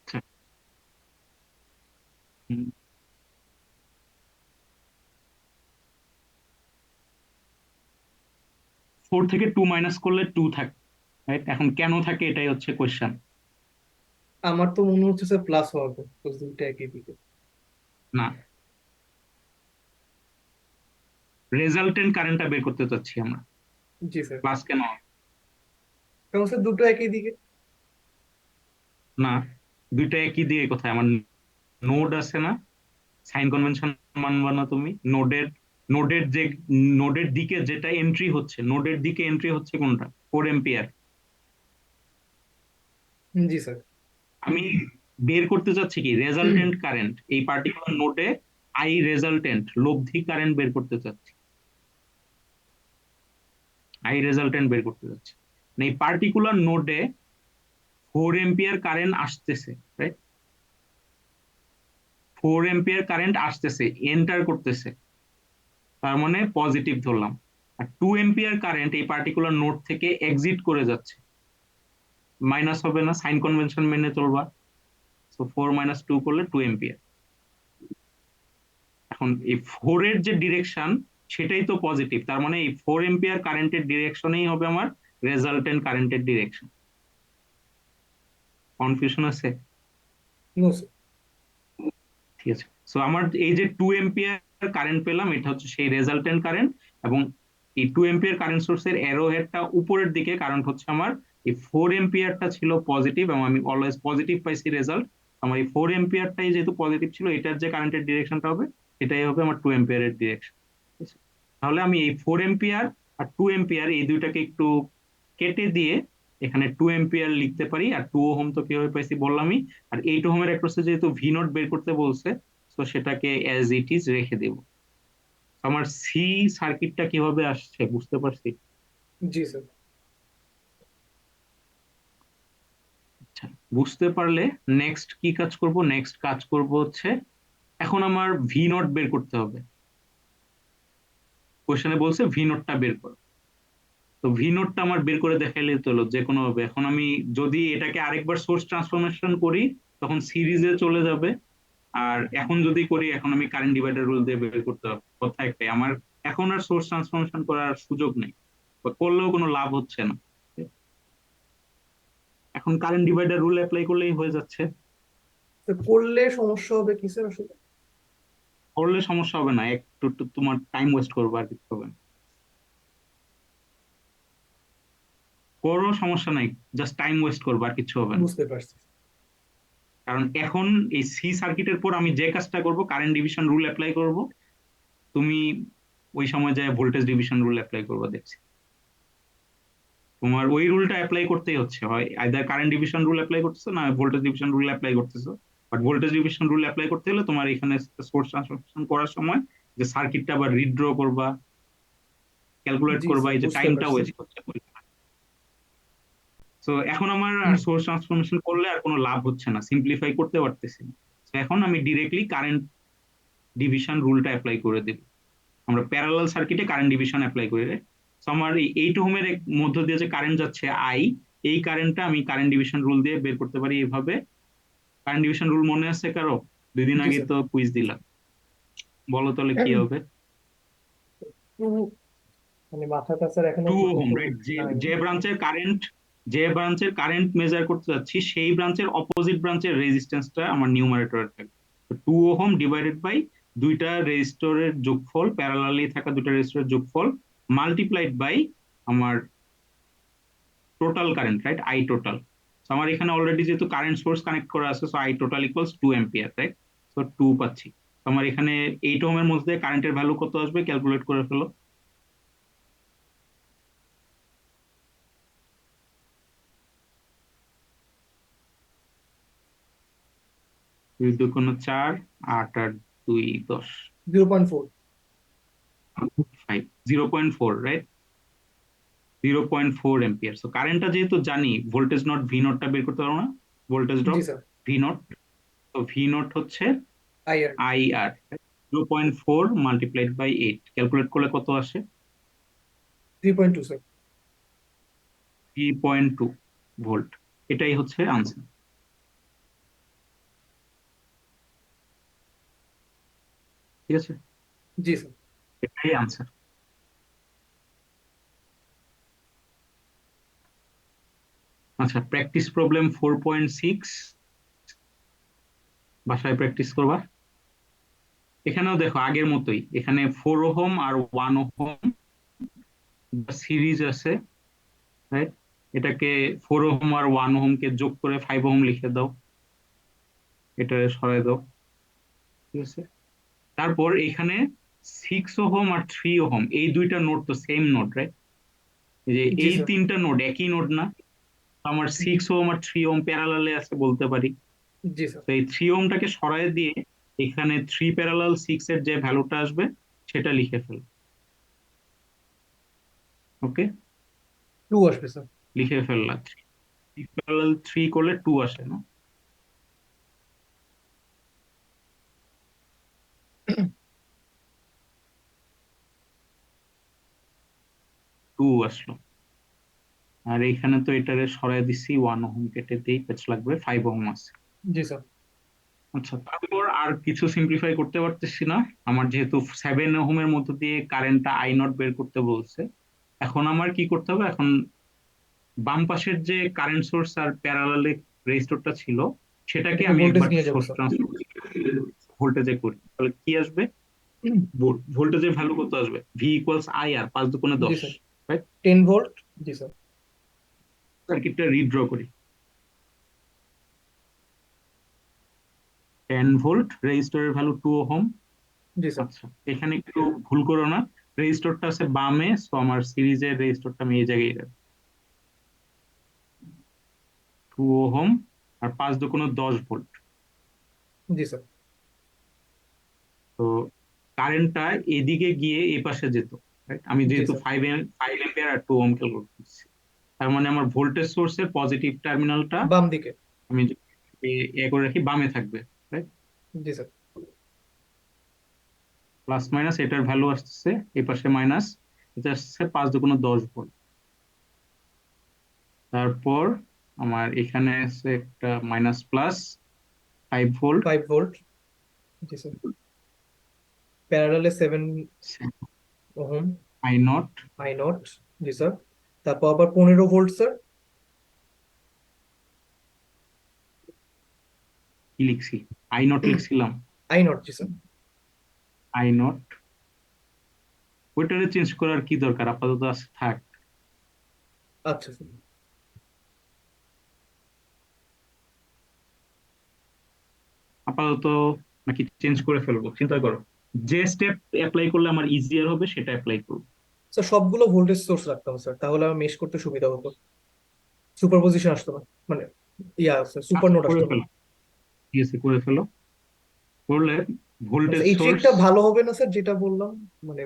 আচ্ছা, হুম, 4 থেকে 2 মাইনাস করলে 2 থাকে, রাইট? এখন কেন থাকে এটাই হচ্ছে কোয়েশ্চেন। আমার তো মনে হচ্ছে স্যার প্লাস হবে, তো দুইটা একই দিকে। না, রেজাল্টেন্ট কারেন্টটা বের করতে চাচ্ছি আমরা, জি স্যার। প্লাস কেন? কারণ স্যার দুটো একই দিকে। না, দুইটা একই দিকে কোথায়? আমার নোড আছে না, সাইন কনভেনশন মানবা না তুমি? নোডের নোডের যে নোডের দিকে যেটা এন্ট্রি হচ্ছে, নোডের দিকে এন্ট্রি হচ্ছে কোনটা? 4 এম্পিয়ার। জি স্যার। আমি বের করতে চাচ্ছি কি রেজাল্টেন্ট কারেন্ট, এই পার্টিকুলার নোডে আই রেজাল্টেন্ট লব্ধি কারেন্ট বের করতে চাচ্ছি, আই রেজাল্টেন্ট বের করতে চাচ্ছি। মানে এই পার্টিকুলার নোডে 4 এম্পিয়ার কারেন্ট আসতেছে, রাইট? 4 এম্পিয়ার কারেন্ট আসতেছে, এন্টার করতেছে, তার মানে পজিটিভ ধরলাম। আর 2 এম্পিয়ার কারেন্ট এই পার্টিকুলার নোড থেকে এক্সিট করে যাচ্ছে, মাইনাস হবে না, সাইন কনভেনশন মেনে চলবা। সো 4 - 2 করলে 2 এম্পিয়ার। এখন এই 4 এর যে ডিরেকশন সেটাই তো পজিটিভ, তার মানে এই 4 এম্পিয়ার কারেন্টের ডিরেকশনেই হবে আমার রেজাল্টেন্ট কারেন্টের ডিরেকশন। কনফিউশন আছে? No sir. ঠিক আছে, সো আমার এই যে 2 এম্পিয়ার কারেন্ট পেলাম, এটা হচ্ছে সেই রেজাল্টেন্ট কারেন্ট। এবং এই 2 এম্পিয়ার কারেন্ট সোর্সের অ্যারো হেডটা উপরের দিকে, কারণ হচ্ছে আমার এই 4 এম্পিয়ারটা ছিল পজিটিভ এবং আমি অলওয়েজ পজিটিভ পাইছি রেজাল্ট। আমার এই 4 এম্পিয়ারটাই যেহেতু পজিটিভ ছিল, এটার যে কারেন্টের ডিরেকশনটা হবে সেটাই হবে আমার 2 এম্পিয়ারের ডিরেকশন। তাহলে আমি এই 4 এম্পিয়ার আর 2 এম্পিয়ার এই দুইটাকে একটু কেটে দিয়ে এখানে 2 এম্পিয়ার লিখতে পারি। আর 2 ওহম তো কিভাবে পাইছি বললামই। আর 8 ওহমের অ্যাক্রসে যেহেতু ভি নট বের করতে বলছে, তো সেটাকে অ্যাজ ইট ইজ রেখে দেব। আমার সি সার্কিটটা কিভাবে আসছে বুঝতে পারছি? জি স্যার। আচ্ছা, বুঝতে পারলে নেক্সট কি কাজ করব? নেক্সট কাজ করব হচ্ছে, এখন আমার ভি নট বের করতে হবে। কোশ্চেনে বলছে ভি নটটা বের করো। তো ভি নোটটা আমার বের করে দেখাইলে তো হলো যে কোনো ভাবে। এখন আমি যদি এটাকে আরেকবার সোর্স ট্রান্সফরমেশন করি তখন সিরিজে চলে যাবে। আর এখন যদি করি, এখন আমি কারেন্ট ডিভাইডার রুল দিয়ে বের করতে হবে। কথা একটাই, আমার এখন আর সোর্স ট্রান্সফরমেশন করার সুযোগ নেই, বা করলেও কোনো লাভ হচ্ছে না। এখন কারেন্ট ডিভাইডার রুল অ্যাপ্লাই করলেই হয়ে যাচ্ছে। তো করলে সমস্যা হবে কি স্যার আসলে? করলে সমস্যা হবে না, একটু একটু তোমার টাইম ওয়েস্ট করবো, আর কিছু হবে না। করো, সমস্যা নাই, জাস্ট টাইম ওয়েস্ট করবো, আর কিছু হবে না। বুঝতে পারছি। কারণ এখন এই সি সার্কিটের পর আমি যে কাজটা করব, কারেন্ট ডিভিশন রুল অ্যাপ্লাই করব। তুমি ওই সময় যায় ভোল্টেজ ডিভিশন রুল অ্যাপ্লাই করবে দেখছি। তোমার ওই রুলটা অ্যাপ্লাই করতেই হচ্ছে, হয় either current division rule apply করতেছো না ভোল্টেজ ডিভিশন রুল অ্যাপ্লাই করতেছো। But voltage division rule apply করতে হলে তোমার এখানে সোর্স ট্রান্সফরমেশন করার সময় যে সার্কিটটা আবার রিড্র করবা, ক্যালকুলেট জি করবা, স্যার, এই যে বুঝতে টাইমটা পারছি। ওয়েস্ট করছে। তো এখন আমার আর হুম। সোর্স ট্রান্সফরমেশন করলে আর কোনো লাভ হচ্ছে না, সিম্পলিফাই করতে পারতেছি না। তো এখন আমি ডিরেক্টলি কারেন্ট ডিভিশন রুলটা অ্যাপ্লাই করে দেব। আমরা প্যারালাল সার্কিটে কারেন্ট ডিভিশন অ্যাপ্লাই করি রে। তো আমার এই 8 ওহমের মধ্য দিয়ে যে কারেন্ট যাচ্ছে আই, এই কারেন্টটা আমি কারেন্ট ডিভিশন রুল দিয়ে বের করতে পারি এইভাবে। কারেন্ট ডিভিশন রুল মনে আছে কারো? 2 দিন জি আগে স্যার। তো কুইজ দিলাম। বলো তাহলে কি হবে? একটু মানে মাথাটা স্যার এখনো 2 ওহম, পুরোপুরি রাইট? যে নাই। যে ব্রাঞ্চের কারেন্ট, যে ব্রাঞ্চের কারেন্ট মেজার করতে যাচ্ছি সেই ব্রাঞ্চের অপোজিট ব্রাঞ্চের রেজিস্ট্যান্সটা আমার নিউমারেটরে থাকবে। 2 ওহম ডিভাইডেড বাই দুইটা রেজিস্টরের যোগফল, প্যারালালি থাকা দুইটা রেজিস্টরের যোগফল, মাল্টিপ্লাইড বাই আমার total current, right? I total. আমার এখানে অলরেডি যেহেতু কারেন্ট সোর্স কানেক্ট করা আছে, so I total equals 2 ampere, right? So 2 পাচ্ছি। তো আমার এখানে 8 ওহমের মধ্যে কারেন্টের ভ্যালু কত আসবে ক্যালকুলেট করে ফেলো। 2 × 2 = 4, 8 আর 2 = 10, 0.4। 5, 0.4, রাইট? 0.4 এম্পিয়ার। সো কারেন্টটা যেহেতু জানি, ভোল্টেজ নট ভি নটটা বের করতে পারবো না, ভোল্টেজ জি ড্রপ স্যার। V naught. তো ভি নট হচ্ছে IR. I R, 0.4 multiplied by 8, calculate করলে কত আসে? 3.2 স্যার। 3.2 ভোল্ট। এটাই হচ্ছে আনসার। ঠিক আছে, জি স্যার। এটাই আনসার। আচ্ছা, প্র্যাকটিস প্রবলেম 4.6, বাসায় প্র্যাকটিস করবা। এখানেও দেখো আগের মতোই, এখানে 4 ওহম আর 1 ওহম সিরিজ আছে, রাইট? এটাকে 4 ওহম আর 1 ওহমকে যোগ করে 5 ওহম লিখে দাও, এটা সরাই দাও। ঠিক আছে, তারপর এখানে 6 ওহম আর 3 ওহম এই দুইটা নোড তো সেম নোড, রাইট? যে জি এই স্যার। তিনটা নোড একই নোড না? তো আমার 6 ওহম আর 3 ওহম প্যারালালে আছে বলতে পারি। জি স্যার। তো এই 3 ওহমটাকে সরাই দিয়ে এখানে 3 প্যারালাল 6 এর যে ভ্যালুটা আসবে সেটা লিখে ফেল। ওকে, 2 আসবে স্যার। লিখে ফেললাম। 3 প্যারালাল 3 করলে 2 আসে না? টু আসলো। আর এখানে তো এটারে সরাই দিছি, 1 ওহম কেটে দিই, পেছ লাগবে 5 ওহম আছে। জি স্যার। আচ্ছা, তারপর আর কিছু সিম্পলিফাই করতে পারতেছি না। আমার যেহেতু 7 ওহমের মধ্য দিয়ে কারেন্টটা আই নট বের করতে বলছে, এখন আমার কি করতে হবে? এখন বাম পাশের যে কারেন্ট সোর্স আর প্যারালালে রেজিস্টরটা ছিল, সেটাকে এটাকে আমি ভোল্টেজ একবার নিয়ে যাবো সোর্স স্যার। ভোল্টেজে করি, তাহলে কি আসবে? ভোল্টেজের ভ্যালু কত আসবে? ভি ইকুয়ালস আই আর 5 দুগুণে জি 10, স্যার। রাইট? 10 ভোল্ট। জি স্যার। সার্কিটটা রিড্র করি। 10 ভোল্ট, রেজিস্টরের ভ্যালু 2 ওহম। জি স্যার। আচ্ছা, এখানে একটু ভুল করো না, রেজিস্টরটা আছে বামে, সো আমার সিরিজের রেজিস্টরটা আমি এই জায়গায় রাখবো। 2 ওহম আর 5 দুগুণে 10 ভোল্ট। জি স্যার। তো কারেন্টটা এদিকে গিয়ে এই পাশে যেত, right? আমি জি যেহেতু স্যার। 5 এম্পিয়ার আর 2 ওহম ক্যালকুলেট করছি, তার মানে আমার ভোল্টেজ সোর্সের পজিটিভ টার্মিনালটা বাম দিকে। আমি যদি এ করে রাখি, বামে থাকবে, রাইট? জি স্যার। প্লাস মাইনাস এটার ভ্যালু আসছে এই পাশে মাইনাস, এটা আসছে 5 দুগুণে 10 ভোল্ট। তারপর আমার এখানে আছে একটা মাইনাস প্লাস 5 ভোল্ট। 5 ভোল্ট। জি স্যার। প্যারালালে 7 ohm. I naught. I naught. জি স্যার। তারপর আবার 15 ভোল্ট স্যার। কি লিখছি? আই নট লিখছিলাম। I naught. জি স্যার। আই নট, ওইটারে চেঞ্জ করার কি দরকার, আপাতত আছে থাক। আচ্ছা স্যার। আপাতত নাকি চেঞ্জ করে ফেলবো, চিন্তা করো। যে স্টেপ অ্যাপ্লাই করলে আমার ইজিয়ার হবে সেটা অ্যাপ্লাই করবো। স্যার সবগুলো ভোল্টেজ সোর্স রাখতাম স্যার, তাহলে আমার মেশ করতে সুবিধা হতো। সুপারপজিশন আসতো না, মানে স্যার সুপার আচ্ছা, নোড করে আসতো না। ফেলো, ঠিক আছে, করে ফেলো। করলে আচ্ছা, ভোল্টেজ এই সোর্স, ট্রিকটা ভালো হবে না স্যার যেটা বললাম, মানে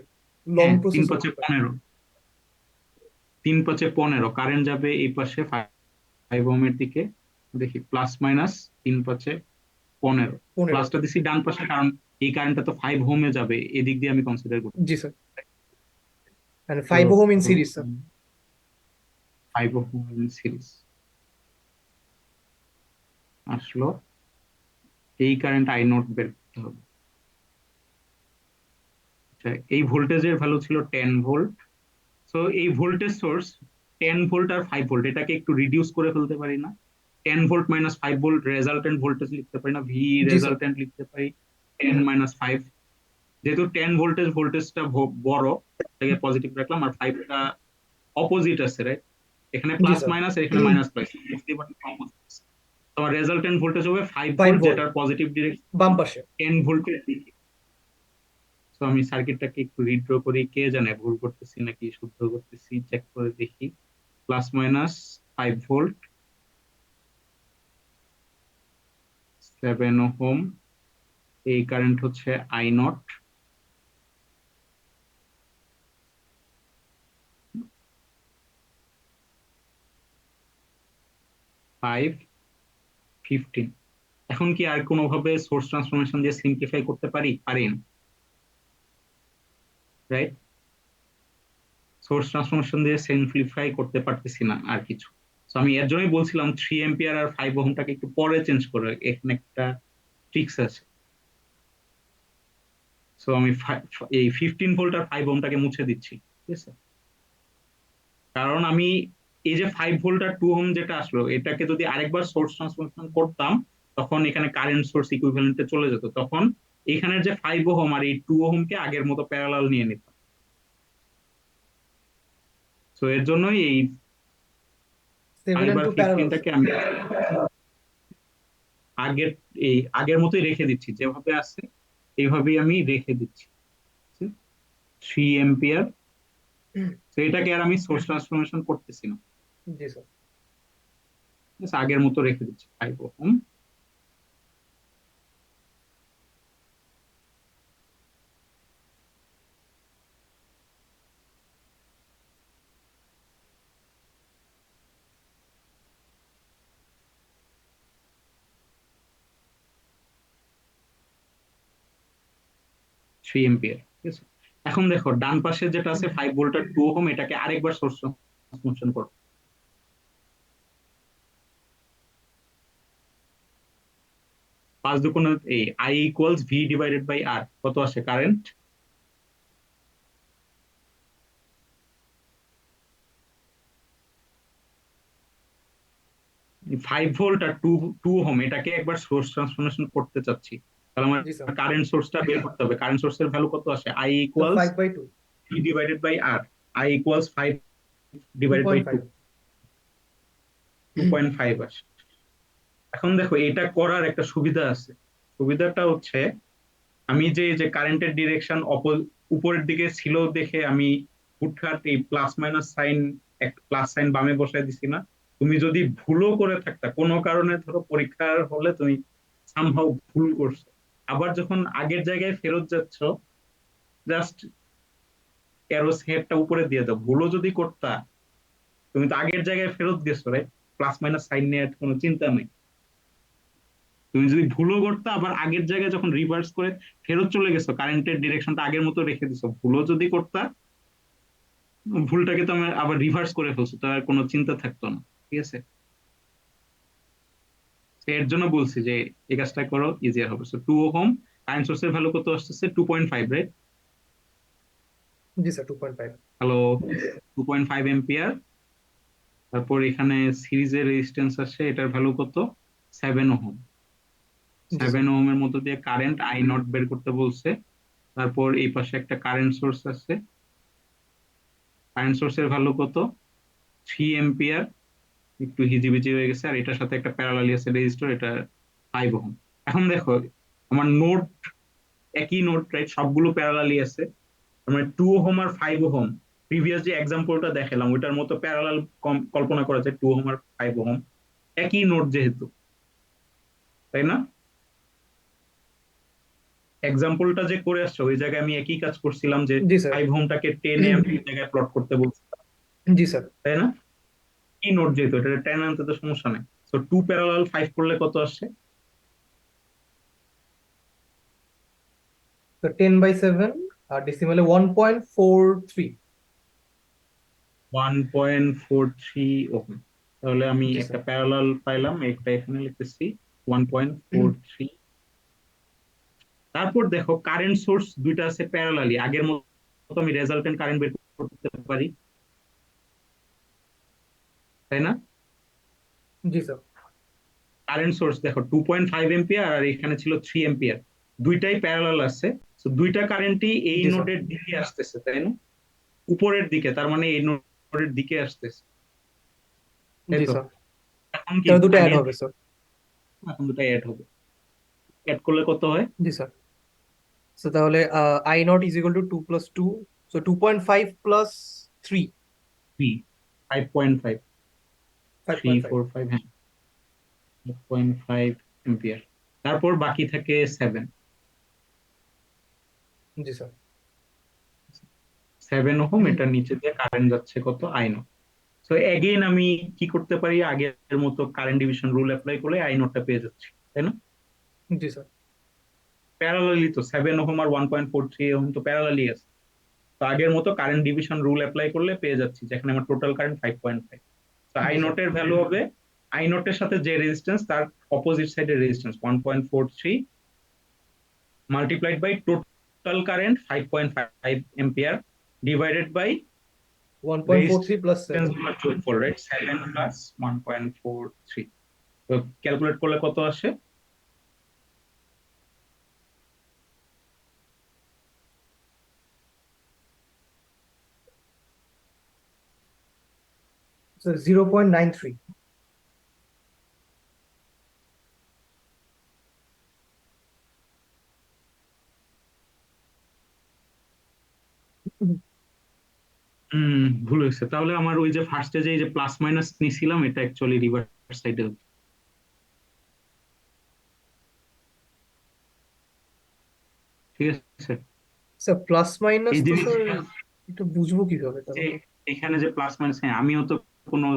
লং হ্যাঁ, তিন প্রসেস পাঁচে হতে পারে। 15, 3 5 এ 15, কারেন্ট যাবে এই পাশে 5 ওহমের দিকে। দেখি প্লাস মাইনাস 3 5 এ 15। 15। প্লাসটা দিছি ডান পাশে, কারণ এই কারেন্টটা তো 5 ওহমে যাবে, এদিক দিয়ে আমি কনসিডার করছি। জি স্যার। মানে তো 5 ohm in series sir. 5 ohm series আসলো। এই কারেন্ট আই নট বের করতে হবে। আচ্ছা, এই ভোল্টেজের ভ্যালু ছিল 10 ভোল্ট। সো এই ভোল্টেজ সোর্স 10 ভোল্ট আর 5 ভোল্ট, এটাকে একটু রিডিউস করে ফেলতে পারি না? 10 volt minus 5 volt resultant voltage লিখতে পারি না? ভি জি স্যার। রেজাল্টেন্ট লিখতে পারি 10 - 5। যেহেতু 10 ভোল্টেজটা বড়, এটাকে পজিটিভ রাখলাম, আর 5টা অপোজিট আছে, রাইট? এখানে জি প্লাস স্যার। মাইনাস, এখানে মাইনাস প্লাস, তোমার রেজাল্টেন্ট ভোল্টেজ হবে 5 ভোল্ট, 5 ভোল্ট যেটার পজিটিভ ডিরেকশন বাম পাশে। 10 ভোল্টের দিকে। তো আমি সার্কিটটাকে একটু রিড্র করি, কে জানে ভুল করতেছি নাকি শুদ্ধ করতেছি, চেক করে দেখি। প্লাস মাইনাস 5 ভোল্ট, 7 ওহম, এই কারেন্ট হচ্ছে আই নট। 5 15। এখন কি আর কোনোভাবে সোর্স ট্রান্সফরমেশন দিয়ে সিম্পলিফাই করতে পারি না, রাইট? সোর্স ট্রান্সফরমেশন দিয়ে সিম্পলিফাই করতে পারতেছি না আর কিছু। তো আমি এর জন্যই বলছিলাম 3 এম্পিয়ার আর 5 ওহমটাকে একটু পরে চেঞ্জ করে, এখানে একটা ট্রিক্স আছে। সো আমি এই 15 ভোল্ট আর 5 ওহমটাকে মুছে দিচ্ছি, ঠিক আছে? কারণ আমি এই যে 5 ভোল্ট আর 2 ওহম যেটা আসলো, এটাকে যদি আরেকবার সোর্স ট্রান্সফরমেশন করতাম, তখন এখানে কারেন্ট সোর্স ইকুইভ্যালেন্টে চলে যেত, তখন এখানের যে 5 ওহম আর এই 2 ওহমকে আগের মতো প্যারালাল নিয়ে নিতাম। তো এর জন্যই এই 7 ফাইভ এন্ড আর 2 প্যারালাল স্যার। ফিফটিনটাকে আমি আগের এই আগের মতোই রেখে দিচ্ছি, যেভাবে আছে এইভাবেই আমি রেখে দিচ্ছি। 3 এম্পিয়ার, তো এটাকে আর আমি সোর্স ট্রান্সফরমেশন করতেছি না, জি স্যার। just আগের মতো রেখে দিচ্ছি 5 ওহম। 3 এম্পিয়ার, ঠিক আছে? এখন দেখো ডান পাশে যেটা আছে 5 ভোল্ট আর 2 ওহম, এটাকে আরেকবার সোর্স ট্রান্সফরমেশন করো। 5 দুগুণ এই I equals V divided by R, কত আসে কারেন্ট? 5 ভোল্ট আর টু টু ওহম, এটাকে একবার সোর্স ট্রান্সফরমেশন করতে চাচ্ছি, তাহলে আমার জি স্যার। কারেন্ট সোর্সটা বের করতে হবে। কারেন্ট সোর্সের ভ্যালু কত আসে? আই তো equals 5/2, V divided by R. I equals 5 two divided by point two, five 2.5 আসে। এখন দেখো এটা করার একটা সুবিধা আছে। সুবিধাটা হচ্ছে, আমি যে কারেন্টের ডিরেকশন উপরের দিকে ছিল দেখে আমি হুটহাট এই প্লাস মাইনাস সাইন, এক প্লাস সাইন বামে বসাই দিছি না। তুমি যদি ভুলও করে থাকতা কোনো কারণে, ধরো পরীক্ষার হলে তুমি সামহাও ভুল করছো, আবার যখন আগের জায়গায় ফেরত যাচ্ছ, জাস্ট অ্যারোস হেডটা উপরে দিয়ে দাও। ভুলও যদি করতা, তুমি তো আগের জায়গায় ফেরত গেছো, রাইট? প্লাস মাইনাস সাইন নিয়ে কোনো চিন্তা নেই। তুমি যদি ভুলও করতে, আবার আগের জায়গায় যখন রিভার্স করে ফেরত চলে গেছো, কারেন্টের ডিরেকশনটা আগের মতো রেখে দিছো, ভুলও যদি করতা, ভুলটাকে তো আমি আবার রিভার্স করে ফেলছো, তো আর কোনো চিন্তা থাকতো না। ঠিক আছে, তো এর জন্য বলছি যে এই কাজটা করো, ইজিয়ার হবে। সো 2 ওহম, কারেন্ট সোর্সের ভ্যালু কত আসতেছে? 2.5, রাইট? জি স্যার, 2.5। Hello, 2.5 ampere. তারপর এখানে সিরিজের রেজিস্ট্যান্স আছে, এটার ভ্যালু কত? 7 ওহম। G seven sir. ওহমের মধ্যে দিয়ে কারেন্ট আই নট বের করতে বলছে। তারপর এই পাশে একটা কারেন্ট সোর্স আছে, কারেন্ট সোর্সের ভ্যালু কত? 3 এম্পিয়ার। একটু হিজিবিজি হয়ে গেছে, আর এটার সাথে একটা প্যারালালি আছে রেজিস্টার, এটা 5 ওহম। এখন দেখো আমার নোড একই নোড, রাইট? সবগুলো প্যারালালি আছে, মানে 2 ওহম আর 5 ওহম, প্রিভিয়াস যে এক্সাম্পলটা দেখালাম ওইটার মতো প্যারালাল কল্পনা করা যায়। 2 ওহম আর 5 ওহম একই নোড যেহেতু, তাই না? এক্সাম্পলটা যে করে আসছো ওই জায়গায় আমি একই কাজ করছিলাম, যে জি স্যার। 5 ওহমটাকে 10 এর জায়গায় প্লট করতে বলছি, জি স্যার। তাই না? কি নোট যেহেতু, এটা 10 আনতে তো সমস্যা নেই। তো 2 প্যারালাল 5 করলে কত আসে? তো 10/7, আর ডেসিমালে 1.43। 1.43 ওহম। তাহলে আমি জি একটা স্যার। প্যারালাল পাইলাম, একটা এখানে লিখতেছি 1.43। তারপর দেখো কারেন্ট সোর্স দুইটা আছে প্যারালালি, আগের মতো আমি রেজাল্টেন্ট কারেন্ট বের করতে পারি, তাই না? জি স্যার। কারেন্ট সোর্স দেখো 2.5 এম্পিয়ার, আর এখানে ছিল 3 এম্পিয়ার, দুইটাই প্যারালাল আছে। তো দুইটা কারেন্টই এই জি স্যার। নোডের দিকে আসতেছে, তাই না? উপরের দিকে, তার মানে এই নোডের দিকে আসতেছে, তাই জি তো? স্যার। এখন কি তাহলে দুটো অ্যাড আগের, হবে স্যার। এখন দুটো অ্যাড হবে, অ্যাড করলে কত হয়? জি স্যার। সো তাহলে I0 = 2 + 2, so 2.5 + 3, 5.5, three 5.5। Four five, হ্যাঁ, 5.5 এম্পিয়ার। তারপর বাকি থাকে 7। জি স্যার। 7 ওহম, এটার নিচে দিয়ে কারেন্ট যাচ্ছে কত? I not. সো এগেইন আমি কি করতে পারি, আগের মতো কারেন্ট ডিভিশন রুল অ্যাপ্লাই করলে আই নটটা পেয়ে যাচ্ছি, তাই না? জি স্যার। প্যারালালি তো 7 ওহম আর 1.43 ওহম তো প্যারালালি আছে। তো আগের মতো কারেন্ট ডিভিশন রুল অ্যাপ্লাই করলে পেয়ে যাচ্ছি, যেখানে আমার টোটাল কারেন্ট 5.5। তো আই জি স্যার। নটের ভ্যালু হবে, আই নটের সাথে যে রেজিস্ট্যান্স তার অপোজিট সাইডের resistance 1.43 multiplied by total current 5.5 ampere divided by 1.43 + resistance 7। গুলো যোগ করে, রাইট? 7 প্লাস 1.43। তো ক্যালকুলেট করলে কত আসে? সো 0.93। ভুল হয়েছে, তাহলে আমার ওই যে ফার্স্টে যে প্লাস মাইনাস নিছিলাম, এটা অ্যাকচুয়ালি রিভার্স সাইডে। ঠিক আছে, স্যার প্লাস মাইনাস এই তো স্যার, জিনিসটা, এটা বুঝবো কিভাবে যে তাহলে? এখানে যে প্লাস মাইনাস, হ্যাঁ, আমিও তো কোনো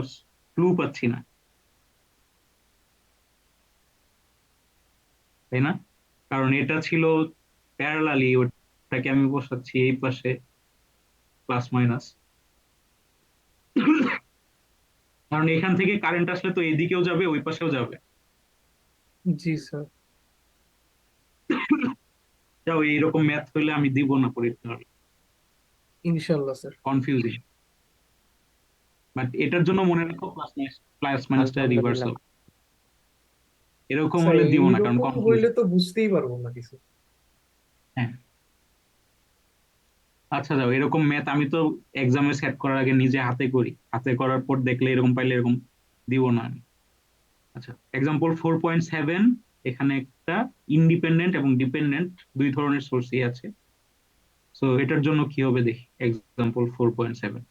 ক্লু পাচ্ছি না, তাই না? কারণ এটা ছিল প্যারালালি, ওটাকে আমি বসাচ্ছি এই পাশে, প্লাস মাইনাস, কারণ এখান থেকে কারেন্ট আসলে তো এদিকেও যাবে ওই পাশেও যাবে। জি স্যার। যাও, এইরকম ম্যাথ হইলে আমি দিব না পরীক্ষা, ইনশাল্লাহ স্যার। কনফিউজিং। বাট এটার জন্য মনে রাখো প্লাস মাইনাসটা রিভার্স আলহামদুলিল্লাহ। হবে, এরকম স্যার হলে দিব না কারণ এইরকম হইলে কনফিউজিং। তো বুঝতেই পারবো না কিছু। হ্যাঁ, আচ্ছা যাও, এরকম ম্যাথ আমি তো এক্সামে সেট করার আগে নিজে হাতে করি, হাতে করার পর দেখলে এরকম পাইলে এরকম দিব না আমি। আচ্ছা, এক্সাম্পল 4.7, এখানে একটা ইন্ডিপেন্ডেন্ট এবং ডিপেন্ডেন্ট দুই ধরনের সোর্সই আছে। সো এটার জন্য কি হবে দেখি, এক্সাম্পল 4.7।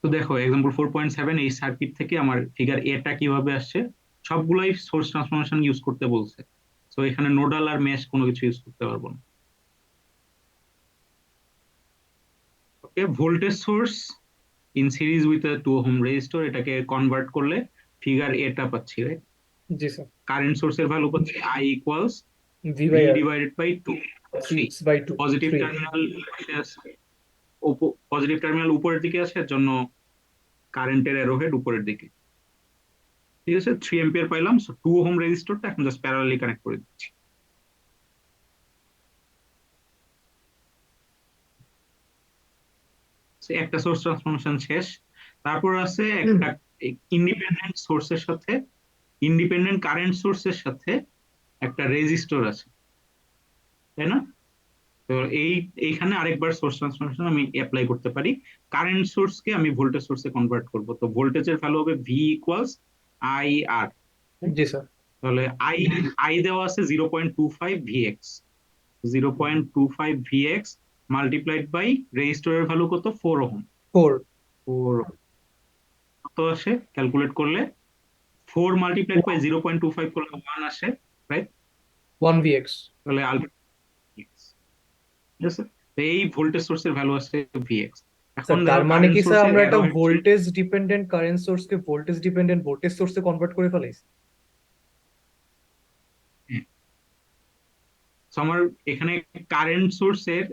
তো দেখো এক্সাম্পল 4.7, এই সার্কিট থেকে আমার ফিগার এটা কিভাবে আসছে, সবগুলাই সোর্স ট্রান্সফরমেশন ইউজ করতে বলছে। তো এখানে নোডাল আর মেশ কোনো কিছু ইউজ করতে পারবো না। Okay, voltage source in series with a 2 ohm resistor, এটাকে কনভার্ট করলে ফিগার এটা পাচ্ছি, রাইট? জি স্যার। কারেন্ট সোর্সের ভ্যালু পাচ্ছি I equals V V by R, divided by 2, 3। 6/2, positive 3। Terminal positive terminal উপরের দিকে আছে, এর জন্য কারেন্টের অ্যারোহেড উপরের দিকে। ঠিক আছে, 3 এম্পিয়ার পাইলাম। সো 2 ওহম রেজিস্টরটা এখন জাস্ট প্যারালালি কানেক্ট করে দিচ্ছি। So, একটা সোর্স ট্রান্সফরমেশন শেষ। তারপর আছে একটা ইন্ডিপেন্ডেন্ট সোর্সের সাথে, ইন্ডিপেন্ডেন্ট কারেন্ট সোর্সের সাথে একটা রেজিস্টর আছে, তাই না? তো এইখানে আরেকবার সোর্স ট্রান্সফরমেশন আমি অ্যাপ্লাই করতে পারি। কারেন্ট সোর্সকে আমি ভোল্টেজ সোর্সে কনভার্ট করব, তো ভোল্টেজের ভ্যালু হবে ভি ইকুয়ালস আই আর। জি স্যার। তাহলে আই আই দেওয়া আছে 0.25 ভিএক্স, 0.25 ভিএক্স মাল্টিপ্লাইড বাই রেজিস্টরের ভ্যালু কত, 4 ওহম। 4। 4 কত আসে ক্যালকুলেট করলে, 4 মাল্টিপ্লাইড বাই 0.25 করলে 1 আসে, রাইট? 1 VX। তাহলে ঠিক আছে, তো এই ভোল্টেজ সোর্সের ভ্যালু আসছে ভিএক্স। এখন স্যার তার দেখো মানে কারেন্ট কি স্যার সোর্সের আমরা একটা অ্যারোহেড ছিল। ভোল্টেজ ডিপেন্ডেন্ট কারেন্ট সোর্সকে ভোল্টেজ ডিপেন্ডেন্ট ভোল্টেজ সোর্সে কনভার্ট করে ফেলাইছি? So আমার এখানে কারেন্ট সোর্সের